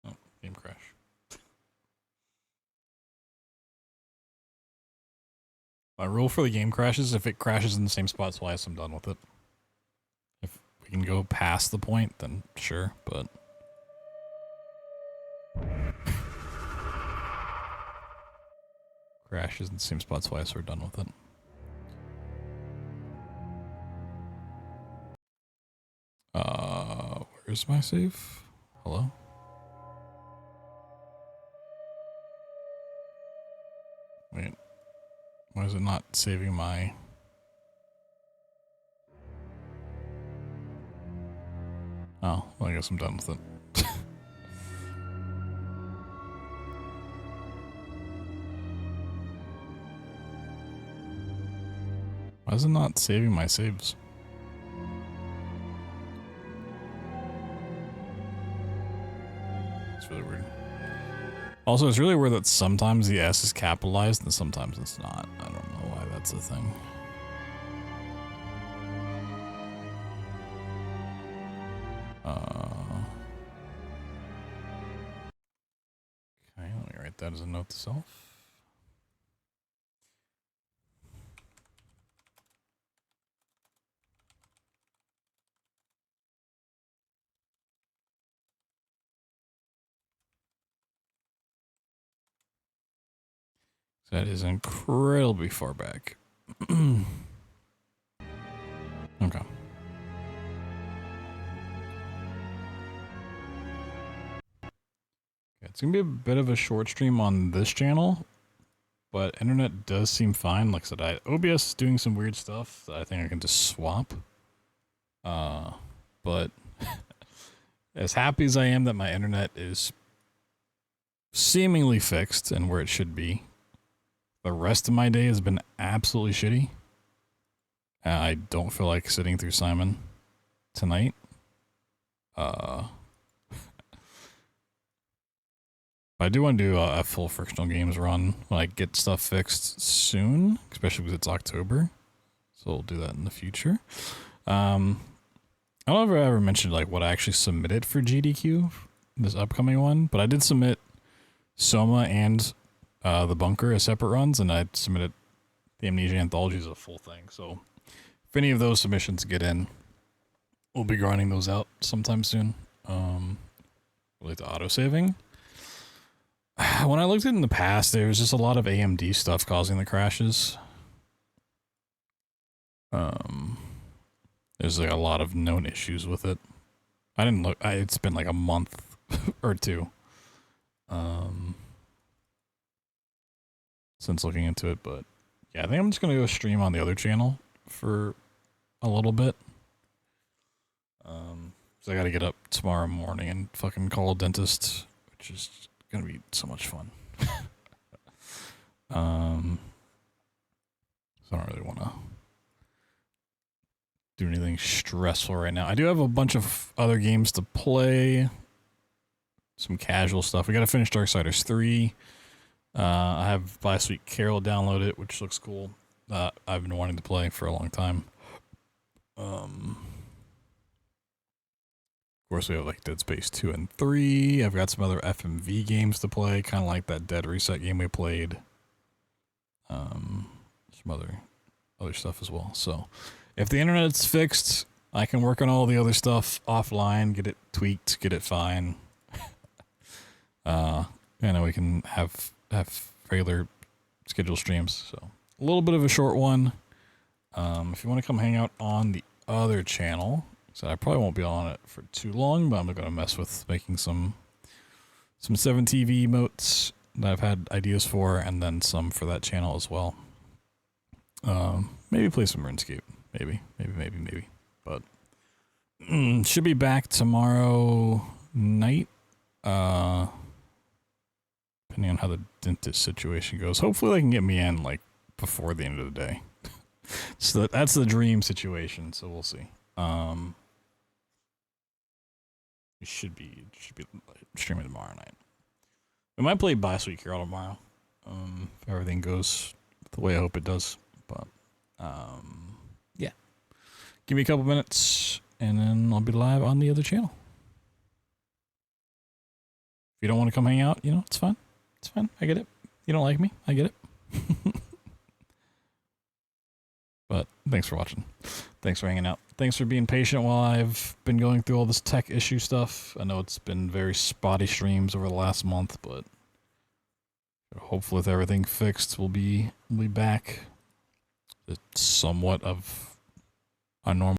Oh, game crash. My rule for the game crashes, if it crashes in the same spot twice, I'm done with it. If we can go past the point, then sure, but... crashes in the same spot twice, we're done with it. Where's my save? Hello? Wait. Why is it not saving my... Oh, well, I guess I'm done with it. Why is it not saving my saves? It's really weird. Also, it's really weird that sometimes the S is capitalized and sometimes it's not. I don't know why that's a thing. Okay, let me write that as a note to self. That is incredibly far back. Okay. It's going to be a bit of a short stream on this channel, but internet does seem fine. Like I said, OBS is doing some weird stuff that I think I can just swap. But as happy as I am that my internet is seemingly fixed and where it should be, the rest of my day has been absolutely shitty. I don't feel like sitting through Simon tonight. I do want to do a full Frictional Games run when I get stuff fixed soon, especially because it's October. So we'll do that in the future. I don't know if I ever mentioned like what I actually submitted for GDQ, this upcoming one, but I did submit Soma and the Bunker as separate runs, and I submitted the Amnesia Anthology as a full thing. So if any of those submissions get in, we'll be grinding those out sometime soon. Related to autosaving. When I looked at it in the past, there was just a lot of AMD stuff causing the crashes. There's like a lot of known issues with it. I didn't look. It's been like a month or two since looking into it, but yeah, I think I'm just gonna go stream on the other channel for a little bit. So I gotta get up tomorrow morning and fucking call a dentist, which is gonna be so much fun. So I don't really want to do anything stressful right now. I do have a bunch of other games to play. Some casual stuff. We got to finish Darksiders 3. I have last week Carol download it, which looks cool. I've been wanting to play for a long time. Of course, we have like Dead Space 2 and 3. I've got some other FMV games to play, kind of like that Dead Reset game we played. Some other stuff as well. So, if the internet's fixed, I can work on all the other stuff offline, get it tweaked, get it fine. And then we can have regular scheduled streams. So, a little bit of a short one. If you want to come hang out on the other channel, so I probably won't be on it for too long, but I'm going to mess with making some 7TV emotes that I've had ideas for, and then some for that channel as well. Maybe play some RuneScape. Maybe. But should be back tomorrow night. Depending on how the dentist situation goes. Hopefully they can get me in like before the end of the day. So that's the dream situation. So we'll see. We should be streaming tomorrow night. We might play Biosweet Carol tomorrow. If everything goes the way I hope it does. But yeah. Give me a couple minutes and then I'll be live on the other channel. If you don't want to come hang out, you know, it's fine. It's fine. I get it. You don't like me. I get it. But thanks for watching. Thanks for hanging out. Thanks for being patient while I've been going through all this tech issue stuff. I know it's been very spotty streams over the last month, but hopefully with everything fixed, we'll be back. It's somewhat of a normal